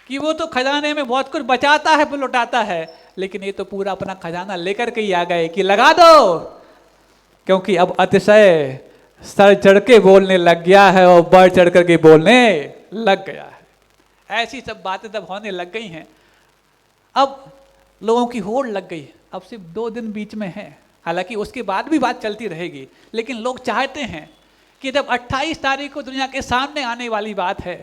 S2: कि वो तो खजाने में बहुत कुछ बचाता है, लौटाता है, लेकिन ये तो पूरा अपना खजाना लेकर के ही आ गए कि लगा दो, क्योंकि अब अतिशय सर चढ़ के बोलने लग गया है और बढ़ चढ़ करके बोलने लग गया है। ऐसी सब बातें तब होने लग गई हैं। अब लोगों की होड़ लग गई। अब सिर्फ 2 दिन बीच में है, हालांकि उसके बाद भी बात चलती रहेगी, लेकिन लोग चाहते हैं कि जब 28 तारीख को दुनिया के सामने आने वाली बात है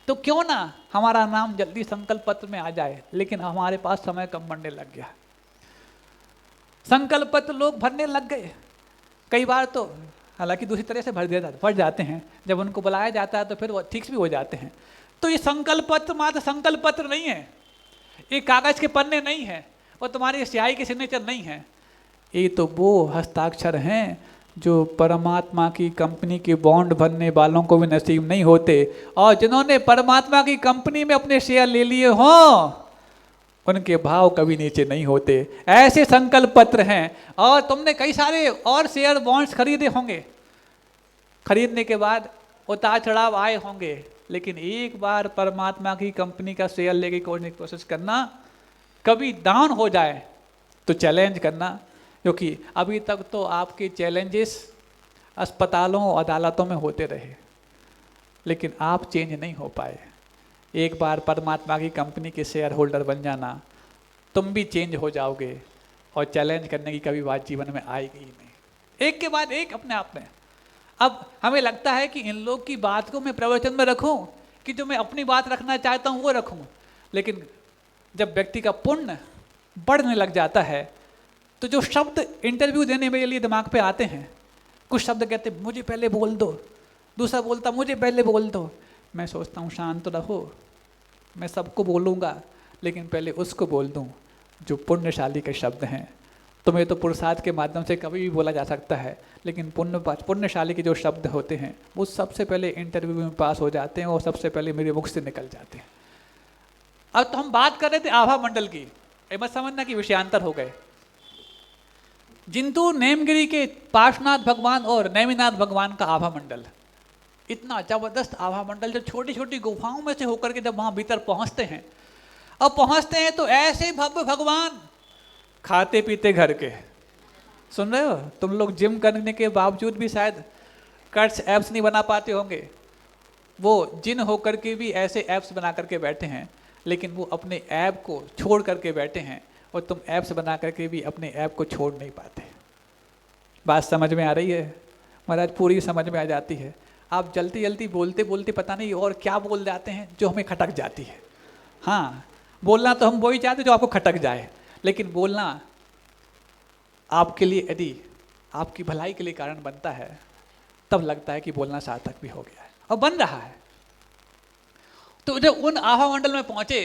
S2: तो क्यों ना हमारा नाम जल्दी संकल्प पत्र में आ जाए। लेकिन हमारे पास समय कम बढ़ने लग गया। संकल्प पत्र लोग भरने लग गए। कई बार तो हालांकि दूसरी तरह से भर जाते हैं, जब उनको बुलाया जाता है तो फिर वो ठीक भी हो जाते हैं। तो ये संकल्प पत्र मात्र संकल्प पत्र नहीं है, ये कागज के पन्ने नहीं है और तुम्हारी स्याही के सिग्नेचर नहीं है। ये तो वो हस्ताक्षर हैं जो परमात्मा की कंपनी के बॉन्ड भरने वालों को भी नसीब नहीं होते, और जिन्होंने परमात्मा की कंपनी में अपने शेयर ले लिए हों उनके भाव कभी नीचे नहीं होते। ऐसे संकल्प पत्र हैं। और तुमने कई सारे और शेयर बॉन्ड्स खरीदे होंगे, खरीदने के बाद उतार चढ़ाव आए होंगे, लेकिन एक बार परमात्मा की कंपनी का शेयर लेके कोशिश करना, कभी डाउन हो जाए तो चैलेंज करना, क्योंकि अभी तक तो आपके चैलेंजेस अस्पतालों और अदालतों में होते रहे, लेकिन आप चेंज नहीं हो पाए। एक बार परमात्मा की कंपनी के शेयर होल्डर बन जाना, तुम भी चेंज हो जाओगे और चैलेंज करने की कभी बात जीवन में आएगी ही नहीं। एक के बाद एक अपने आप में। अब हमें लगता है कि इन लोग की बात को मैं प्रवचन में रखूं कि जो मैं अपनी बात रखना चाहता हूं वो रखूं, लेकिन जब व्यक्ति का पुण्य बढ़ने लग जाता है तो जो शब्द इंटरव्यू देने मेरे लिए दिमाग पे आते हैं, कुछ शब्द कहते मुझे पहले बोल दो, दूसरा बोलता मुझे पहले बोल दो। मैं सोचता हूँ शांत रहो, मैं सबको बोलूँगा लेकिन पहले उसको बोल दूँ जो पुण्यशाली के शब्द हैं। तुम्हें तो पुरुषार्थ के माध्यम से कभी भी बोला जा सकता है, लेकिन पुण्यशाली के जो शब्द होते हैं वो सबसे पहले इंटरव्यू में पास हो जाते हैं और सबसे पहले मेरे मुख से निकल जाते हैं। अब तो हम बात कर रहे थे आभा मंडल की, मत समझना कि विषयांतर हो गए। जिंतु नेमगिरी के पार्श्वनाथ भगवान और नेमिनाथ भगवान का आभा मंडल, इतना जबरदस्त आभा मंडल, जो छोटी छोटी गुफाओं में से होकर के जब वहां भीतर पहुंचते हैं, अब पहुंचते हैं तो ऐसे भव्य भगवान, खाते पीते घर के। सुन रहे हो, तुम लोग जिम करने के बावजूद भी शायद कट्स एप्स नहीं बना पाते होंगे, वो जिन होकर के भी ऐसे एप्स बना करके बैठे हैं, लेकिन वो अपने ऐप को छोड़ करके बैठे हैं, और तुम ऐप्स बना करके भी अपने ऐप को छोड़ नहीं पाते। बात समझ में आ रही है महाराज? पूरी समझ में आ जाती है। आप जल्दी जल्दी बोलते बोलते पता नहीं और क्या बोल जाते हैं जो हमें खटक जाती है। हाँ, बोलना तो हम वही चाहते जो आपको खटक जाए, लेकिन बोलना आपके लिए यदि आपकी भलाई के लिए कारण बनता है तब लगता है कि बोलना सार्थक भी हो गया है और बन रहा है। तो जब उन आभा मंडल में पहुंचे,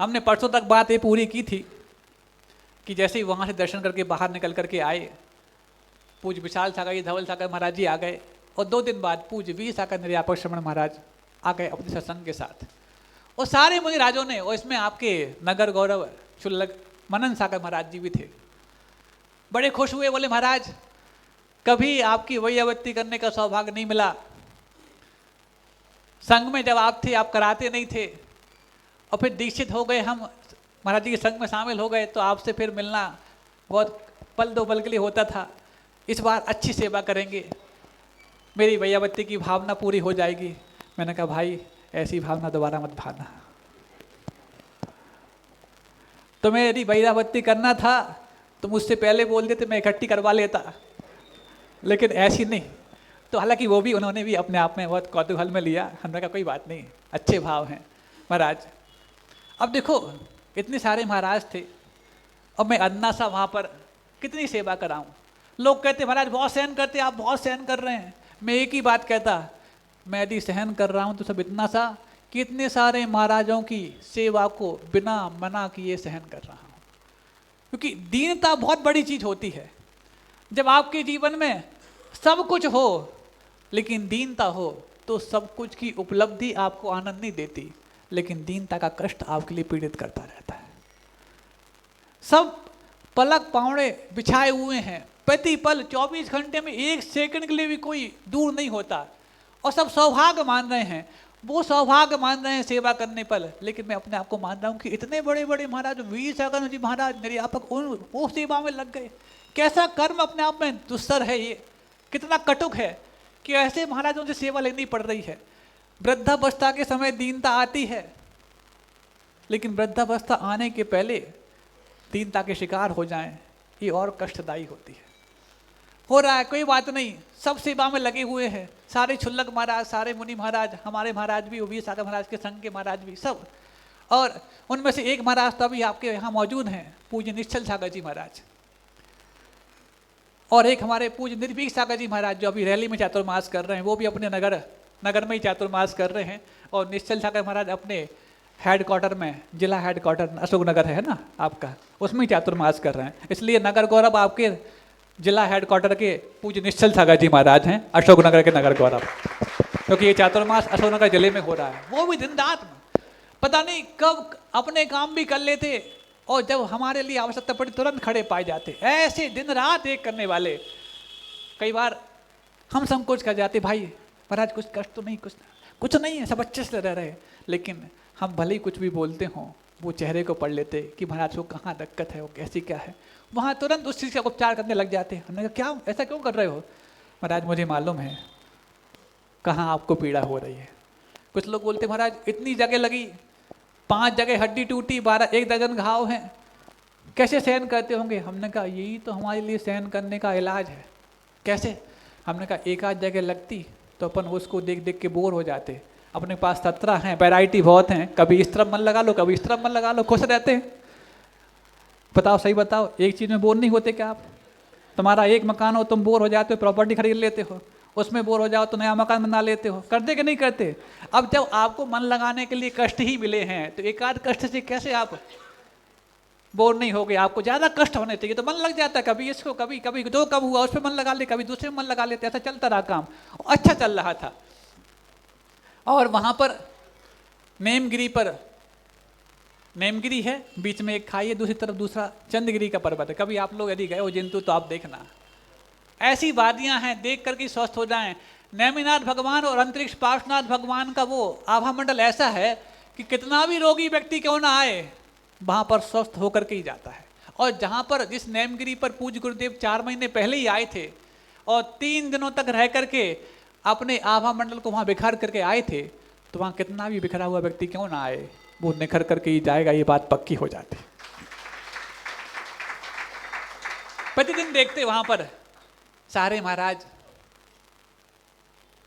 S2: हमने परसों तक बात ये पूरी की थी कि जैसे ही वहाँ से दर्शन करके बाहर निकल करके आए, पूज्य विशाल सागर जी, धवल सागर महाराज जी आ गए, और 2 दिन बाद पूज्य वीर सागर निर्यापक श्रमण महाराज आ गए अपने सत्संग के साथ। और सारे मुनि राजों ने, और इसमें आपके नगर गौरव शुल्लक मनन सागर महाराज जी भी थे, बड़े खुश हुए, बोले महाराज कभी आपकी वैयावृत्ति करने का सौभाग्य नहीं मिला, संघ में जब आप थे आप कराते नहीं थे, और फिर दीक्षित हो गए, हम महाराज जी के संघ में शामिल हो गए, तो आपसे फिर मिलना बहुत पल 2 पल के लिए होता था। इस बार अच्छी सेवा करेंगे, मेरी वैयावृत्ति की भावना पूरी हो जाएगी। मैंने कहा भाई ऐसी भावना दोबारा मत भाना, तुम्हें यदि वैयावृत्ति करना था तो मुझसे पहले बोल देते, मैं इकट्ठी करवा लेता, लेकिन ऐसी नहीं। तो हालांकि वो भी, उन्होंने भी अपने आप में बहुत कौतूहल में लिया। हमने कहा कोई बात नहीं, अच्छे भाव हैं महाराज। अब देखो इतने सारे महाराज थे और मैं अन्ना सा वहाँ पर कितनी सेवा कराऊं। लोग कहते महाराज बहुत सहन करते, आप बहुत सहन कर रहे हैं। मैं एक ही बात कहता, मैं यदि सहन कर रहा हूँ तो सब इतना सा कि इतने सारे महाराजों की सेवा को बिना मना किए सहन कर रहा हूँ, क्योंकि दीनता बहुत बड़ी चीज़ होती है। जब आपके जीवन में सब कुछ हो लेकिन दीनता हो तो सब कुछ की उपलब्धि आपको आनंद नहीं देती, लेकिन दीनता का कष्ट आपके लिए पीड़ित करता रहता है। सब पलक पावड़े बिछाए हुए हैं, प्रति पल 24 घंटे में 1 सेकंड के लिए भी कोई दूर नहीं होता, और सब सौभाग्य मान रहे हैं, वो सौभाग्य मान रहे हैं सेवा करने पर। लेकिन मैं अपने आप को मान रहा हूँ कि इतने बड़े बड़े महाराज, वीर सागर जी महाराज निर्यापक, वो सेवा में लग गए। कैसा कर्म अपने आप में दुस्तर है, ये कितना कटुक है कि ऐसे महाराजों से सेवा लेनी पड़ रही है। वृद्धावस्था के समय दीनता आती है, लेकिन वृद्धावस्था आने के पहले दीनता के शिकार हो जाएं, ये और कष्टदायी होती है। हो रहा है, कोई बात नहीं, सब सेवा में लगे हुए हैं, सारे छुल्लक महाराज, सारे मुनि महाराज, हमारे महाराज भी, वीर सागर महाराज के संघ के महाराज भी, सब। और उनमें से एक महाराज तो अभी आपके यहाँ मौजूद हैं, पूज्य निश्चल सागर जी महाराज, और एक हमारे पूज्य निर्भीक सागर जी महाराज जो अभी रैली में चातुर्मास कर रहे हैं, वो भी अपने नगर में ही चातुर्मास कर रहे हैं। और निश्चल सागर महाराज अपने हेडक्वार्टर में, जिला हेडक्वार्टर अशोकनगर है ना आपका, उसमें ही चातुर्मास कर रहे हैं। इसलिए नगर गौरव आपके जिला हेडक्वार्टर के पूज्य निश्चल सागर जी महाराज हैं, अशोकनगर के नगर गौरव, क्योंकि ये चातुर्मास अशोकनगर जिले में हो रहा है। वो भी दिन रात पता नहीं कब अपने काम भी कर लेते, और जब हमारे लिए आवश्यकता पड़ी तुरंत खड़े पाए जाते। ऐसे दिन रात एक करने वाले, कई बार हम संकोच कर जाते, भाई महाराज कुछ कष्ट तो नहीं, कुछ नहीं है, सब अच्छे से रह रहे। लेकिन हम भले ही कुछ भी बोलते हों, वो चेहरे को पढ़ लेते कि महाराज को कहाँ दिक्कत है, वो कैसी क्या है, वहाँ तुरंत उस चीज़ का उपचार करने लग जाते। हमने कहा क्या, ऐसा क्यों कर रहे हो? महाराज मुझे मालूम है कहाँ आपको पीड़ा हो रही है। कुछ लोग बोलते महाराज इतनी जगह लगी, 5 जगह हड्डी टूटी, 1 दर्जन घाव हैं, कैसे सहन करते होंगे? हमने कहा यही तो हमारे लिए सहन करने का इलाज है। कैसे? हमने कहा 1 आध जगह लगती तो अपन उसको देख देख के बोर हो जाते, अपने पास 17 हैं, वैरायटी बहुत हैं, कभी इस तरफ मन लगा लो, कभी इस तरफ मन लगा लो, खुश रहते हैं। बताओ, सही बताओ, एक चीज़ में बोर नहीं होते क्या आप? तुम्हारा एक मकान हो, तुम बोर हो जाते हो, प्रॉपर्टी खरीद लेते हो, उसमें बोर हो जाओ तो नया मकान बना लेते हो, करते कि नहीं करते? अब जब आपको मन लगाने के लिए कष्ट ही मिले हैं तो एक आध कष्ट से कैसे आप बोर नहीं हो गए? आपको ज़्यादा कष्ट होने चाहिए तो मन लग जाता है, कभी इसको, कभी कभी जो कब हुआ उस पर मन लगा ले, कभी दूसरे में मन लगा लेते, ऐसा चलता रहा काम, अच्छा चल रहा था। और वहाँ पर नेमगिरी पर, नेमगिरी है, बीच में एक खाई है, दूसरी तरफ दूसरा चंद्रगिरी का पर्वत है। कभी आप लोग यदि गए हो जिंतु तो आप देखना, ऐसी वादियां हैं, देख करके स्वस्थ हो जाएं। नेमिनाथ भगवान और अंतरिक्ष पार्श्वनाथ भगवान का वो आभा मंडल ऐसा है कि कितना भी रोगी व्यक्ति क्यों ना आए वहां पर स्वस्थ होकर के ही जाता है। और जहां पर, जिस नेमगिरी पर पूज्य गुरुदेव 4 महीने पहले ही आए थे और 3 दिनों तक रह करके अपने आभा मंडल को वहां बिखर करके आए थे, तो वहां कितना भी बिखरा हुआ व्यक्ति क्यों ना आए वो निखर करके ही जाएगा, ये बात पक्की हो जाती। प्रतिदिन देखते वहां पर सारे महाराज,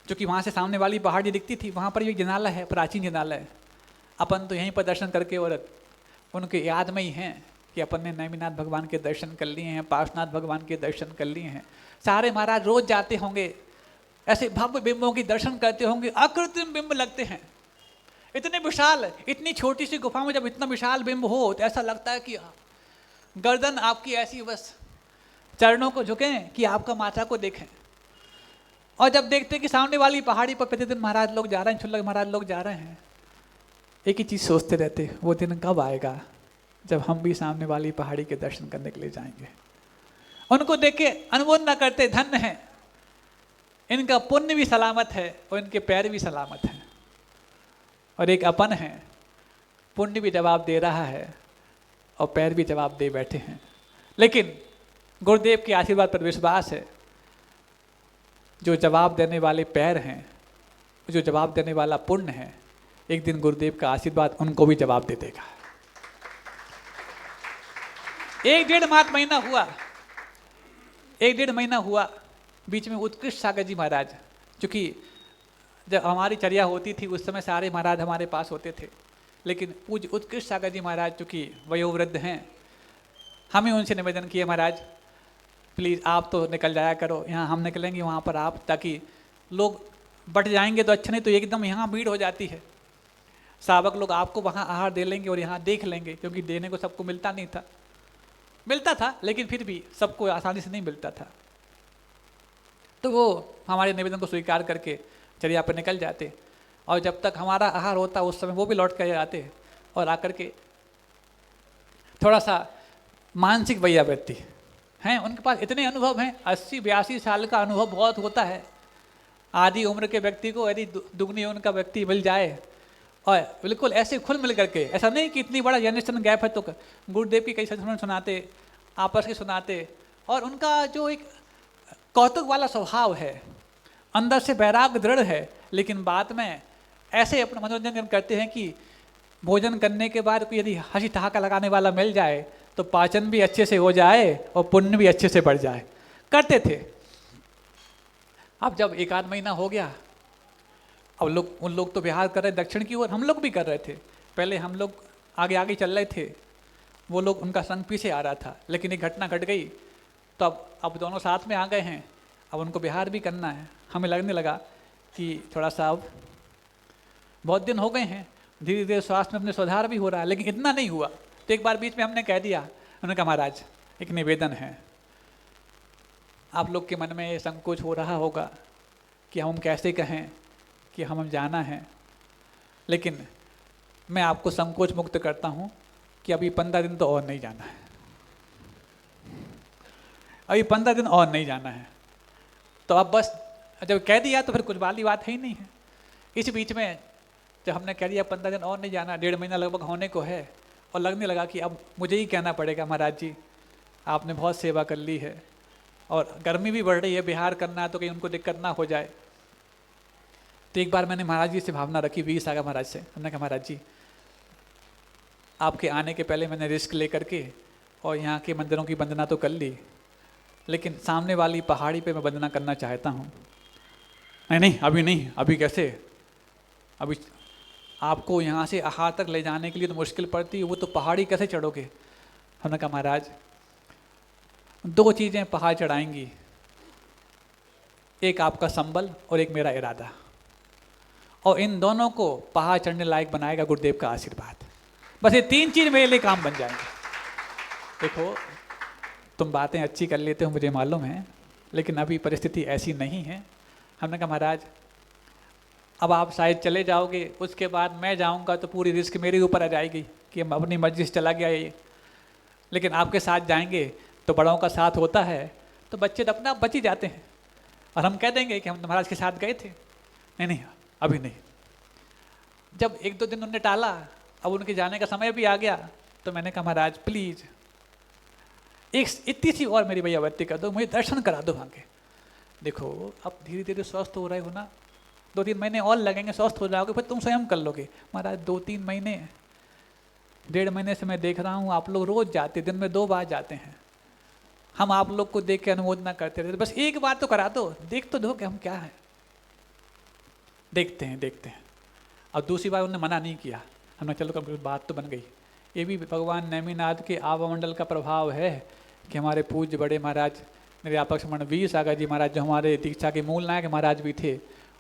S2: जो कि वहां से सामने वाली पहाड़ी दिखती थी, वहां पर ये जिनालय है, प्राचीन जिनालय। अपन तो यहीं पर दर्शन करके और उनके याद में ही हैं कि अपन ने नेमिनाथ भगवान के दर्शन कर लिए हैं, पार्श्वनाथ भगवान के दर्शन कर लिए हैं। सारे महाराज रोज जाते होंगे, ऐसे भव्य बिंबों की दर्शन करते होंगे, अकृत्रिम बिंब लगते हैं, इतने विशाल, इतनी छोटी सी गुफा में जब इतना विशाल बिंब हो तो ऐसा लगता है कि गर्दन आपकी ऐसी बस चरणों को झुकें कि आपका माथा को देखें। और जब देखते कि सामने वाली पहाड़ी पर प्रतिदिन महाराज लोग जा रहे हैं, छुल्लक महाराज लोग जा रहे हैं, एक ही चीज़ सोचते रहते, वो दिन कब आएगा जब हम भी सामने वाली पहाड़ी के दर्शन करने के लिए जाएंगे। उनको देख के अनुमोदना करते, धन्य है, इनका पुण्य भी सलामत है और इनके पैर भी सलामत हैं। और एक अपन है, पुण्य भी जवाब दे रहा है और पैर भी जवाब दे बैठे हैं। लेकिन गुरुदेव के आशीर्वाद पर विश्वास है, जो जवाब देने वाले पैर हैं, जो जवाब देने वाला पुण्य है, एक दिन गुरुदेव का आशीर्वाद उनको भी जवाब दे देगा। 1-1.5 महीना हुआ, 1-1.5 महीना हुआ, बीच में उत्कृष्ट सागर जी महाराज, चूँकि जब हमारी चर्या होती थी उस समय सारे महाराज हमारे पास होते थे, लेकिन पूज्य उत्कृष्ट सागर जी महाराज चूँकि वयोवृद्ध हैं, हमें उनसे निवेदन किया, महाराज प्लीज़ आप तो निकल जाया करो, यहाँ हम निकलेंगे वहाँ पर आप, ताकि लोग बट जाएंगे तो अच्छा, नहीं तो एकदम यहाँ भीड़ हो जाती है। सावक लोग आपको वहाँ आहार दे लेंगे और यहाँ देख लेंगे, क्योंकि देने को सबको मिलता नहीं था, मिलता था लेकिन फिर भी सबको आसानी से नहीं मिलता था। तो वो हमारे निवेदन को स्वीकार करके चर्या पर निकल जाते, और जब तक हमारा आहार होता उस समय वो भी लौट कर आते और आकर के थोड़ा सा मानसिक वैयावृत्ति हैं, उनके पास इतने अनुभव हैं, 80-82 साल का अनुभव बहुत होता है। आधी उम्र के व्यक्ति को यदि दुगनी उम्र का व्यक्ति मिल जाए और बिल्कुल ऐसे खुल मिल करके, ऐसा नहीं कि इतनी बड़ा जनरेशन गैप है तो गुरुदेव की कई सत्संग सुनाते, आपस के सुनाते, और उनका जो एक कौतुक वाला स्वभाव है, अंदर से वैराग्य दृढ़ है, लेकिन बाद में ऐसे अपना मनोरंजन करते हैं कि भोजन करने के बाद कोई यदि हंसी ठहाका लगाने वाला मिल जाए तो पाचन भी अच्छे से हो जाए और पुण्य भी अच्छे से बढ़ जाए, करते थे। अब जब 1-8 महीना हो गया, अब उन लोग तो विहार कर रहे दक्षिण की ओर, हम लोग भी कर रहे थे। पहले हम लोग आगे आगे चल रहे थे, वो लोग, उनका संग पीछे आ रहा था, लेकिन एक घटना घट गई तो अब दोनों साथ में आ गए हैं, अब उनको विहार भी करना है। हमें लगने लगा कि थोड़ा सा अब बहुत दिन हो गए हैं, धीरे धीरे स्वास्थ्य में अपने सुधार भी हो रहा है, लेकिन इतना नहीं हुआ। तो एक बार बीच में हमने कह दिया, उन्होंने कहा महाराज एक निवेदन है, आप लोग के मन में ये संकोच हो रहा होगा कि हम कैसे कहें कि हम जाना है, लेकिन मैं आपको संकोच मुक्त करता हूँ कि अभी 15 दिन तो और नहीं जाना है, अभी 15 दिन और नहीं जाना है। तो अब बस जब कह दिया तो फिर कुछ वाली बात है ही नहीं है। इस बीच में जब हमने कह दिया 15 दिन और नहीं जाना, 1.5 महीना लगभग होने को है, और लगने लगा कि अब मुझे ही कहना पड़ेगा, महाराज जी आपने बहुत सेवा कर ली है और गर्मी भी बढ़ रही है, बिहार करना है तो कहीं उनको दिक्कत ना हो जाए। तो एक बार मैंने महाराज जी से भावना रखी, 20 सागर महाराज से, हमने कहा महाराज जी आपके आने के पहले मैंने रिस्क ले करके और यहाँ के मंदिरों की वंदना तो कर ली, लेकिन सामने वाली पहाड़ी पे मैं वंदना करना चाहता हूँ। नहीं नहीं अभी नहीं, अभी कैसे, अभी आपको यहाँ से आहार तक ले जाने के लिए तो मुश्किल पड़ती है, वो तो पहाड़ी कैसे चढ़ोगे? हमने कहा महाराज 2 चीज़ें पहाड़ चढ़ाएंगी, एक आपका संबल और एक मेरा इरादा, और इन दोनों को पहाड़ चढ़ने लायक बनाएगा गुरुदेव का आशीर्वाद। बस ये 3 चीज़ मेरे लिए काम बन जाएंगे। देखो तुम बातें अच्छी कर लेते हो मुझे मालूम है, लेकिन अभी परिस्थिति ऐसी नहीं है। हमने कहा महाराज अब आप शायद चले जाओगे, उसके बाद मैं जाऊंगा तो पूरी रिस्क मेरे ऊपर आ जाएगी कि हम अपनी मर्जी से चला गया ये, लेकिन आपके साथ जाएंगे तो बड़ों का साथ होता है, तो बच्चे तो अपने आप बच ही जाते हैं, और हम कह देंगे कि हम तो महाराज के साथ गए थे। नहीं नहीं अभी नहीं। जब 1-2 दिन उन्होंने टाला, अब उनके जाने का समय भी आ गया, तो मैंने कहा महाराज प्लीज़ एक इतनी सी और मेरी भैया भक्ति कर दो, मुझे दर्शन करा दो वहाँ के। देखो अब धीरे धीरे स्वस्थ हो रहे हो ना, 2-3 महीने और लगेंगे, स्वस्थ हो जाओगे, फिर तुम स्वयं कर लोगे। महाराज 2-3 महीने 1.5 महीने से मैं देख रहा हूँ आप लोग रोज जाते, दिन में 2 बार जाते हैं। हम आप लोग को देख के अनुमोदना करते रहते, बस एक बार तो करा दो, देख तो दो कि हम क्या है। देखते हैं। और दूसरी बार उन्होंने मना नहीं किया। हमने चलो कभी बात तो बन गई। ये भी भगवान नेमिनाथ के आवामंडल का प्रभाव है कि हमारे पूज्य बड़े महाराज निर्यापक श्रमण वीर सागर जी महाराज, जो हमारे दीक्षा के मूल नायक महाराज भी थे,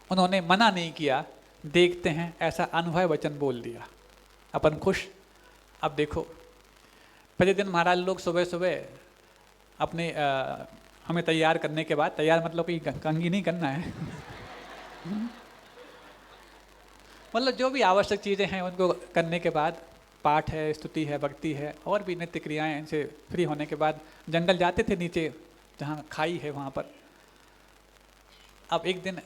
S2: उन्होंने मना नहीं किया। देखते हैं ऐसा अनुभव वचन बोल दिया, अपन खुश। अब देखो पहले दिन महाराज लोग सुबह सुबह अपने हमें तैयार करने के बाद, तैयार मतलब कि कंघी नहीं करना है मतलब जो भी आवश्यक चीज़ें हैं उनको करने के बाद, पाठ है, स्तुति है, भक्ति है, और भी नित्य क्रियाएं, इनसे फ्री होने के बाद जंगल जाते थे नीचे जहाँ खाई है वहाँ पर। अब एक दिन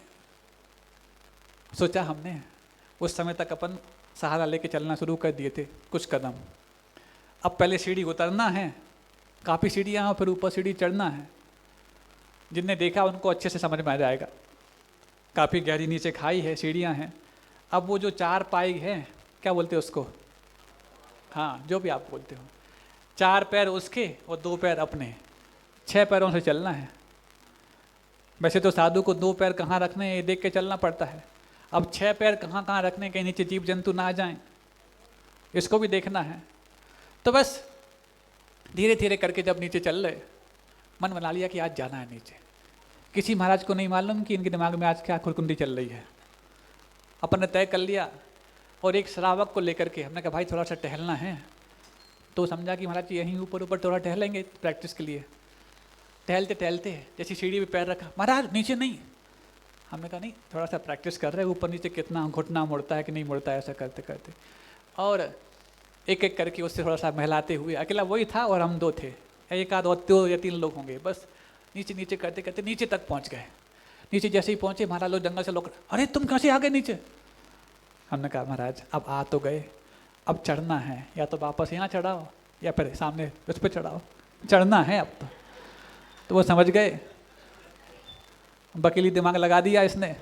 S2: सोचा हमने, उस समय तक अपन सहारा लेके चलना शुरू कर दिए थे कुछ कदम। अब पहले सीढ़ी उतरना है, काफ़ी सीढ़ियाँ, फिर ऊपर सीढ़ी चढ़ना है। जिनने देखा उनको अच्छे से समझ में आ जाएगा। काफ़ी गहरी नीचे खाई है, सीढ़ियाँ हैं। अब वो जो 4 पाई है, क्या बोलते हैं उसको, हाँ जो भी आप बोलते हो, 4 पैर उसके और 2 पैर अपने, 6 पैरों से चलना है। वैसे तो साधु को 2 पैर कहाँ रखने हैं ये देख के चलना पड़ता है। अब 6 पैर कहाँ कहाँ रखने के, नीचे जीव जंतु ना आ जाएं, इसको भी देखना है। तो बस धीरे धीरे करके जब नीचे चल रहे, मन बना लिया कि आज जाना है नीचे। किसी महाराज को नहीं मालूम कि इनके दिमाग में आज क्या खुरकुंडी चल रही है। अपन ने तय कर लिया, और एक श्रावक को लेकर के हमने कहा भाई थोड़ा सा टहलना है। तो समझा कि महाराज जी यहीं ऊपर ऊपर थोड़ा टहलेंगे प्रैक्टिस के लिए। टहलते टहलते जैसे सीढ़ी पे पैर रखा, महाराज नीचे नहीं। हमने कहा नहीं थोड़ा सा प्रैक्टिस कर रहे हैं, ऊपर नीचे कितना घुटना मुड़ता है कि नहीं मुड़ता है, ऐसा करते करते। और एक एक करके उससे थोड़ा सा महलाते हुए, अकेला वही था और हम 2 थे, एक आध और 2 या 3 लोग होंगे, बस नीचे नीचे करते करते नीचे तक पहुंच गए। नीचे जैसे ही पहुंचे, महाराज लोग जंगल से लोग, अरे तुम कैसे आ गए नीचे? हमने कहा महाराज अब आ तो गए, अब चढ़ना है, या तो वापस यहाँ चढ़ाओ या फिर सामने उस पर चढ़ाओ, चढ़ना है अब तो वो समझ गए। वकीली दिमाग लगा दिया इसने।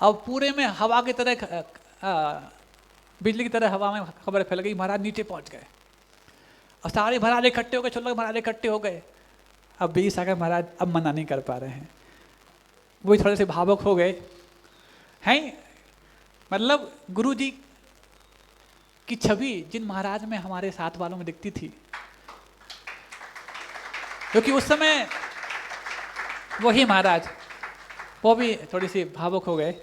S2: अब पूरे में हवा की तरह, बिजली की तरह हवा में खबर फैल गई, महाराज नीचे पहुंच गए। और सारे महाराज इकट्ठे हो गए, छोटे महाराज इकट्ठे हो गए। अब 20 आ गए महाराज, अब मना नहीं कर पा रहे हैं, वो थोड़े से भावुक हो गए हैं। मतलब गुरु जी की छवि जिन महाराज में हमारे साथ वालों में दिखती थी, क्योंकि उस समय वही महाराज, वो भी थोड़ी सी भावुक हो गए।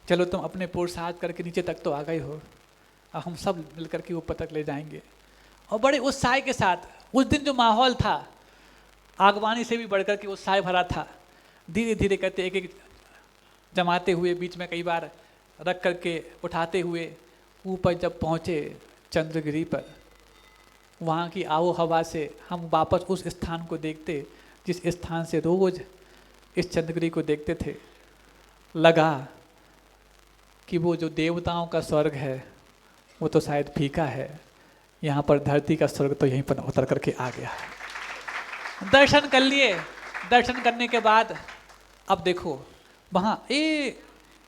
S2: चलो तुम अपने पुरुषार्थ करके नीचे तक तो आ गए हो, अब हम सब मिलकर के ऊपर तक ले जाएंगे। और बड़े उत्साह के साथ, उस दिन जो माहौल था आगवानी से भी बढ़कर के उत्साह भरा था। धीरे धीरे करते एक एक जमाते हुए, बीच में कई बार रख करके उठाते हुए ऊपर जब पहुँचे चंद्रगिरी पर, वहाँ की आबो हवा से हम वापस उस स्थान को देखते जिस स्थान से रोज इस चंद्रगिरी को देखते थे। लगा कि वो जो देवताओं का स्वर्ग है वो तो शायद फीका है, यहाँ पर धरती का स्वर्ग तो यहीं पर उतर करके आ गया। दर्शन कर लिए। दर्शन करने के बाद अब देखो वहाँ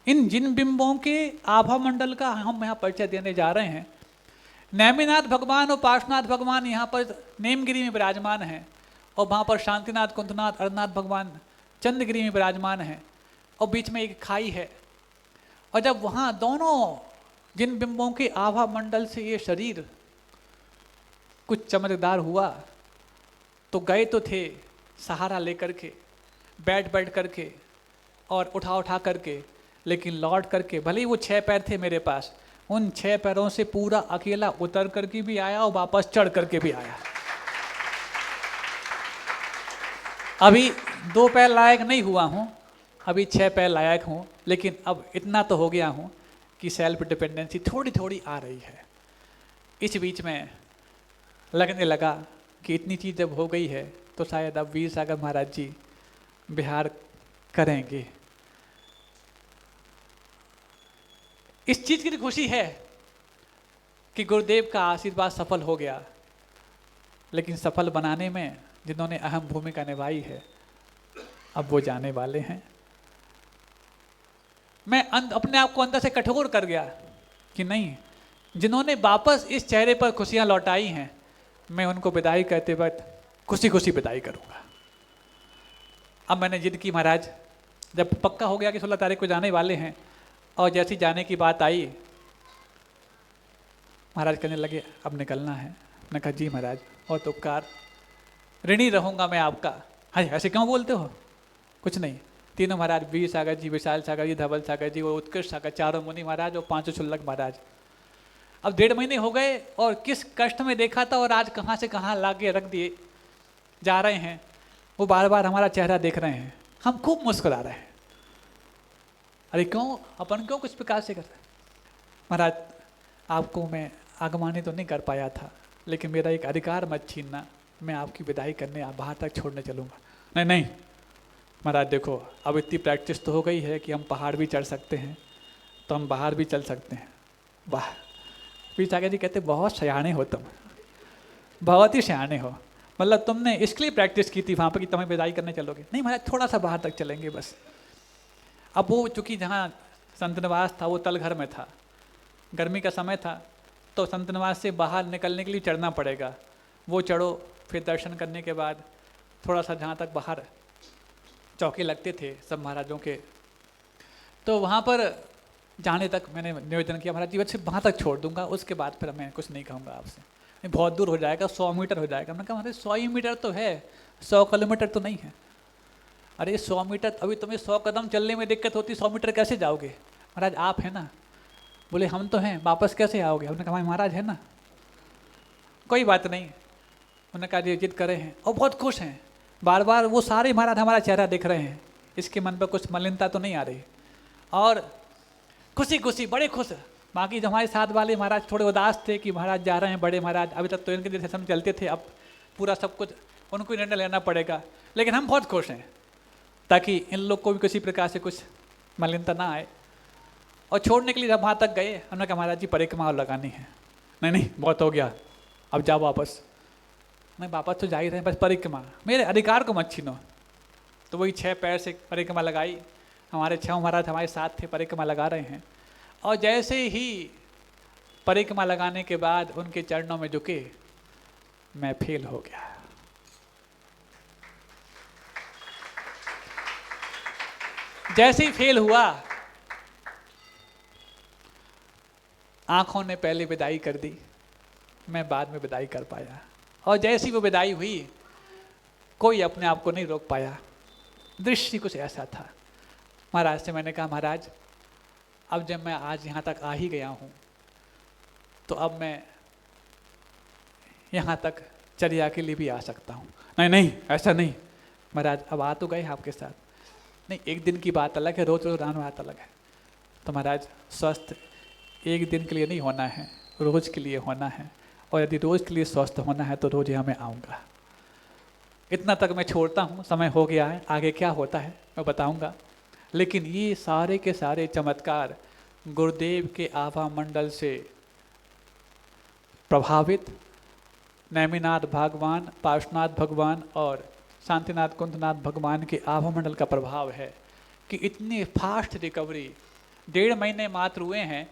S2: इन जिन बिंबों के आभा मंडल का हम यहाँ परिचय देने जा रहे हैं। नेमिनाथ भगवान और पार्श्वनाथ भगवान यहाँ पर नेमगिरी में विराजमान हैं, और वहाँ पर शांतिनाथ, कुंतनाथ, अरनाथ भगवान चंद्रगिरी में विराजमान हैं, और बीच में एक खाई है। और जब वहाँ दोनों जिन बिंबों के आभा मंडल से ये शरीर कुछ चमकदार हुआ, तो गए तो थे सहारा लेकर के, बैठ बैठ करके और उठा उठा करके, लेकिन लौट करके भले ही वो 6 पैर थे मेरे पास, उन 6 पैरों से पूरा अकेला उतर करके भी आया और वापस चढ़ करके भी आया। अभी 2 पैर लायक नहीं हुआ हूँ, अभी 6 पैर लायक हूँ, लेकिन अब इतना तो हो गया हूँ कि सेल्फ डिपेंडेंसी थोड़ी थोड़ी आ रही है। इस बीच में लगने लगा कि इतनी चीज़ जब हो गई है तो शायद अब वीर सागर महाराज जी बिहार करेंगे। इस चीज़ की खुशी है कि गुरुदेव का आशीर्वाद सफल हो गया, लेकिन सफल बनाने में जिन्होंने अहम भूमिका निभाई है अब वो जाने वाले हैं। मैं अपने आप को अंदर से कठोर कर गया कि नहीं, जिन्होंने वापस इस चेहरे पर खुशियां लौटाई हैं, मैं उनको विदाई करते वक्त खुशी खुशी विदाई करूंगा। अब मैंने जिद की, महाराज जब पक्का हो गया कि 16 तारीख को जाने वाले हैं, और जैसी जाने की बात आई, महाराज कहने लगे अब निकलना है। मैंने कहा जी महाराज, और तो उपकार, ऋणी रहूंगा मैं आपका। हाँ ऐसे क्यों बोलते हो? कुछ नहीं, तीनों महाराज, वीर सागर जी, विशाल सागर जी, धवल सागर जी, वो उत्कृष्ट सागर, चारों मुनि महाराज और 5 क्षुल्लक महाराज। अब 1.5 महीने हो गए और किस कष्ट में देखा था और आज कहाँ से कहाँ ला के रख दिए जा रहे हैं। वो बार बार हमारा चेहरा देख रहे हैं, हम खूब मुस्कुरा रहे हैं। अरे क्यों, अपन क्यों कुछ प्रकार से कर रहे हैं? महाराज आपको मैं आगमानी तो नहीं कर पाया था, लेकिन मेरा एक अधिकार मत छीनना, मैं आपकी विदाई करने बाहर तक छोड़ने चलूँगा। नहीं नहीं महाराज देखो, अब इतनी प्रैक्टिस तो हो गई है कि हम पहाड़ भी चढ़ सकते हैं, तो हम बाहर भी चल सकते हैं। वाह, वीर सागर जी कहते बहुत सयाने हो तुम, बहुत ही सयाने हो, मतलब तुमने इसके लिए प्रैक्टिस की थी वहाँ पर कि तुम्हें विदाई करने चलोगे। नहीं महाराज, थोड़ा सा बाहर तक चलेंगे बस। अब वो चूँकि जहाँ संत निवास था वो तलघर में था, गर्मी का समय था, तो संत निवास से बाहर निकलने के लिए चढ़ना पड़ेगा। वो चढ़ो, फिर दर्शन करने के बाद थोड़ा सा जहाँ तक बाहर चौके लगते थे सब महाराजों के, तो वहाँ पर जाने तक मैंने निवेदन किया, महाराज जी बस सिर्फ वहाँ तक छोड़ दूंगा, उसके बाद फिर मैं कुछ नहीं कहूँगा आपसे, नहीं बहुत दूर हो जाएगा, 100 मीटर हो जाएगा। मैंने कहा महाराज 100 ही मीटर तो है, 100 किलोमीटर तो नहीं है। अरे 100 मीटर, अभी तुम्हें 100 कदम चलने में दिक्कत होती, 100 मीटर कैसे जाओगे? महाराज आप हैं ना। बोले हम तो हैं, वापस कैसे आओगे? हमने कहा महाराज है ना, कोई बात नहीं। उन्होंने कहा जी जिद करे हैं और बहुत खुश हैं, बार बार वो सारे महाराज हमारा चेहरा देख रहे हैं, इसके मन पर कुछ मलिनता तो नहीं आ रही, और खुशी खुशी बड़े खुश। बाकी जो हमारे साथ वाले महाराज थोड़े उदास थे कि महाराज जा रहे हैं, बड़े महाराज अभी तक तो इनके जैसे हम चलते थे, अब पूरा सब कुछ उनको निर्णय लेना पड़ेगा, लेकिन हम बहुत खुश हैं ताकि इन लोग को भी किसी प्रकार से कुछ मलिनता ना आए। और छोड़ने के लिए जब वहाँ तक गए, हमने कहा महाराज जी परिक्रमा और लगानी है। नहीं नहीं बहुत हो गया, अब जाओ वापस। नहीं वापस तो जा ही रहे, बस परिक्रमा, मेरे अधिकार को मत छीनो। तो वही 6 पैर से परिक्रमा लगाई, हमारे 6 महाराज हमारे साथ थे, परिक्रमा लगा रहे हैं। और जैसे ही परिक्रमा लगाने के बाद उनके चरणों में झुके, मैं फेल हो गया। जैसे ही फेल हुआ, आंखों ने पहले विदाई कर दी, मैं बाद में विदाई कर पाया। और जैसी वो विदाई हुई, कोई अपने आप को नहीं रोक पाया। दृश्य कुछ ऐसा था। महाराज से मैंने कहा महाराज अब जब मैं आज यहाँ तक आ ही गया हूँ, तो अब मैं यहाँ तक चर्या के लिए भी आ सकता हूँ। नहीं नहीं ऐसा नहीं महाराज, अब आ तो गए आपके साथ, नहीं एक दिन की बात अलग है, रोज रोज आना बात अलग है। तो महाराज स्वस्थ एक दिन के लिए नहीं होना है, रोज के लिए होना है, और यदि रोज के लिए स्वस्थ होना है तो रोज यहाँ मैं आऊँगा। इतना तक मैं छोड़ता हूँ, समय हो गया है, आगे क्या होता है मैं बताऊँगा। लेकिन ये सारे के सारे चमत्कार गुरुदेव के आभा मंडल से प्रभावित नेमिनाथ भगवान, पार्श्वनाथ भगवान और शांतिनाथ कुंदनाथ भगवान के आभा मंडल का प्रभाव है कि इतनी फास्ट रिकवरी 1.5 महीने मात्र हुए हैं,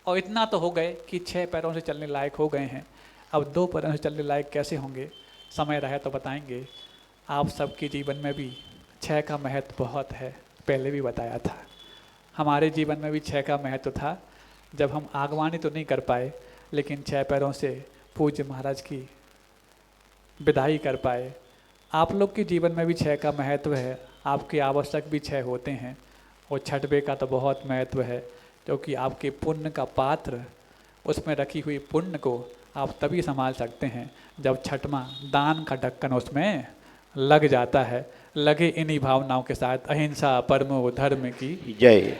S2: और इतना तो हो गए कि 6 पैरों से चलने लायक हो गए हैं। अब 2 पैरों से चलने लायक कैसे होंगे, समय रहे तो बताएंगे। आप सबके जीवन में भी 6 का महत्व बहुत है, पहले भी बताया था। हमारे जीवन में भी छः का महत्व था। जब हम आगवानी तो नहीं कर पाए, लेकिन छः पैरों से पूज्य महाराज की विदाई कर पाए। आप लोग के जीवन में भी छः का महत्व है, आपके आवश्यक भी छः होते हैं। और छठवें का तो बहुत महत्व है, क्योंकि आपके पुण्य का पात्र, उसमें रखी हुई पुण्य को आप तभी संभाल सकते हैं जब छठवां दान का ढक्कन उसमें लग जाता है। लगे इन्हीं भावनाओं के साथ अहिंसा परमो धर्म की
S1: जय।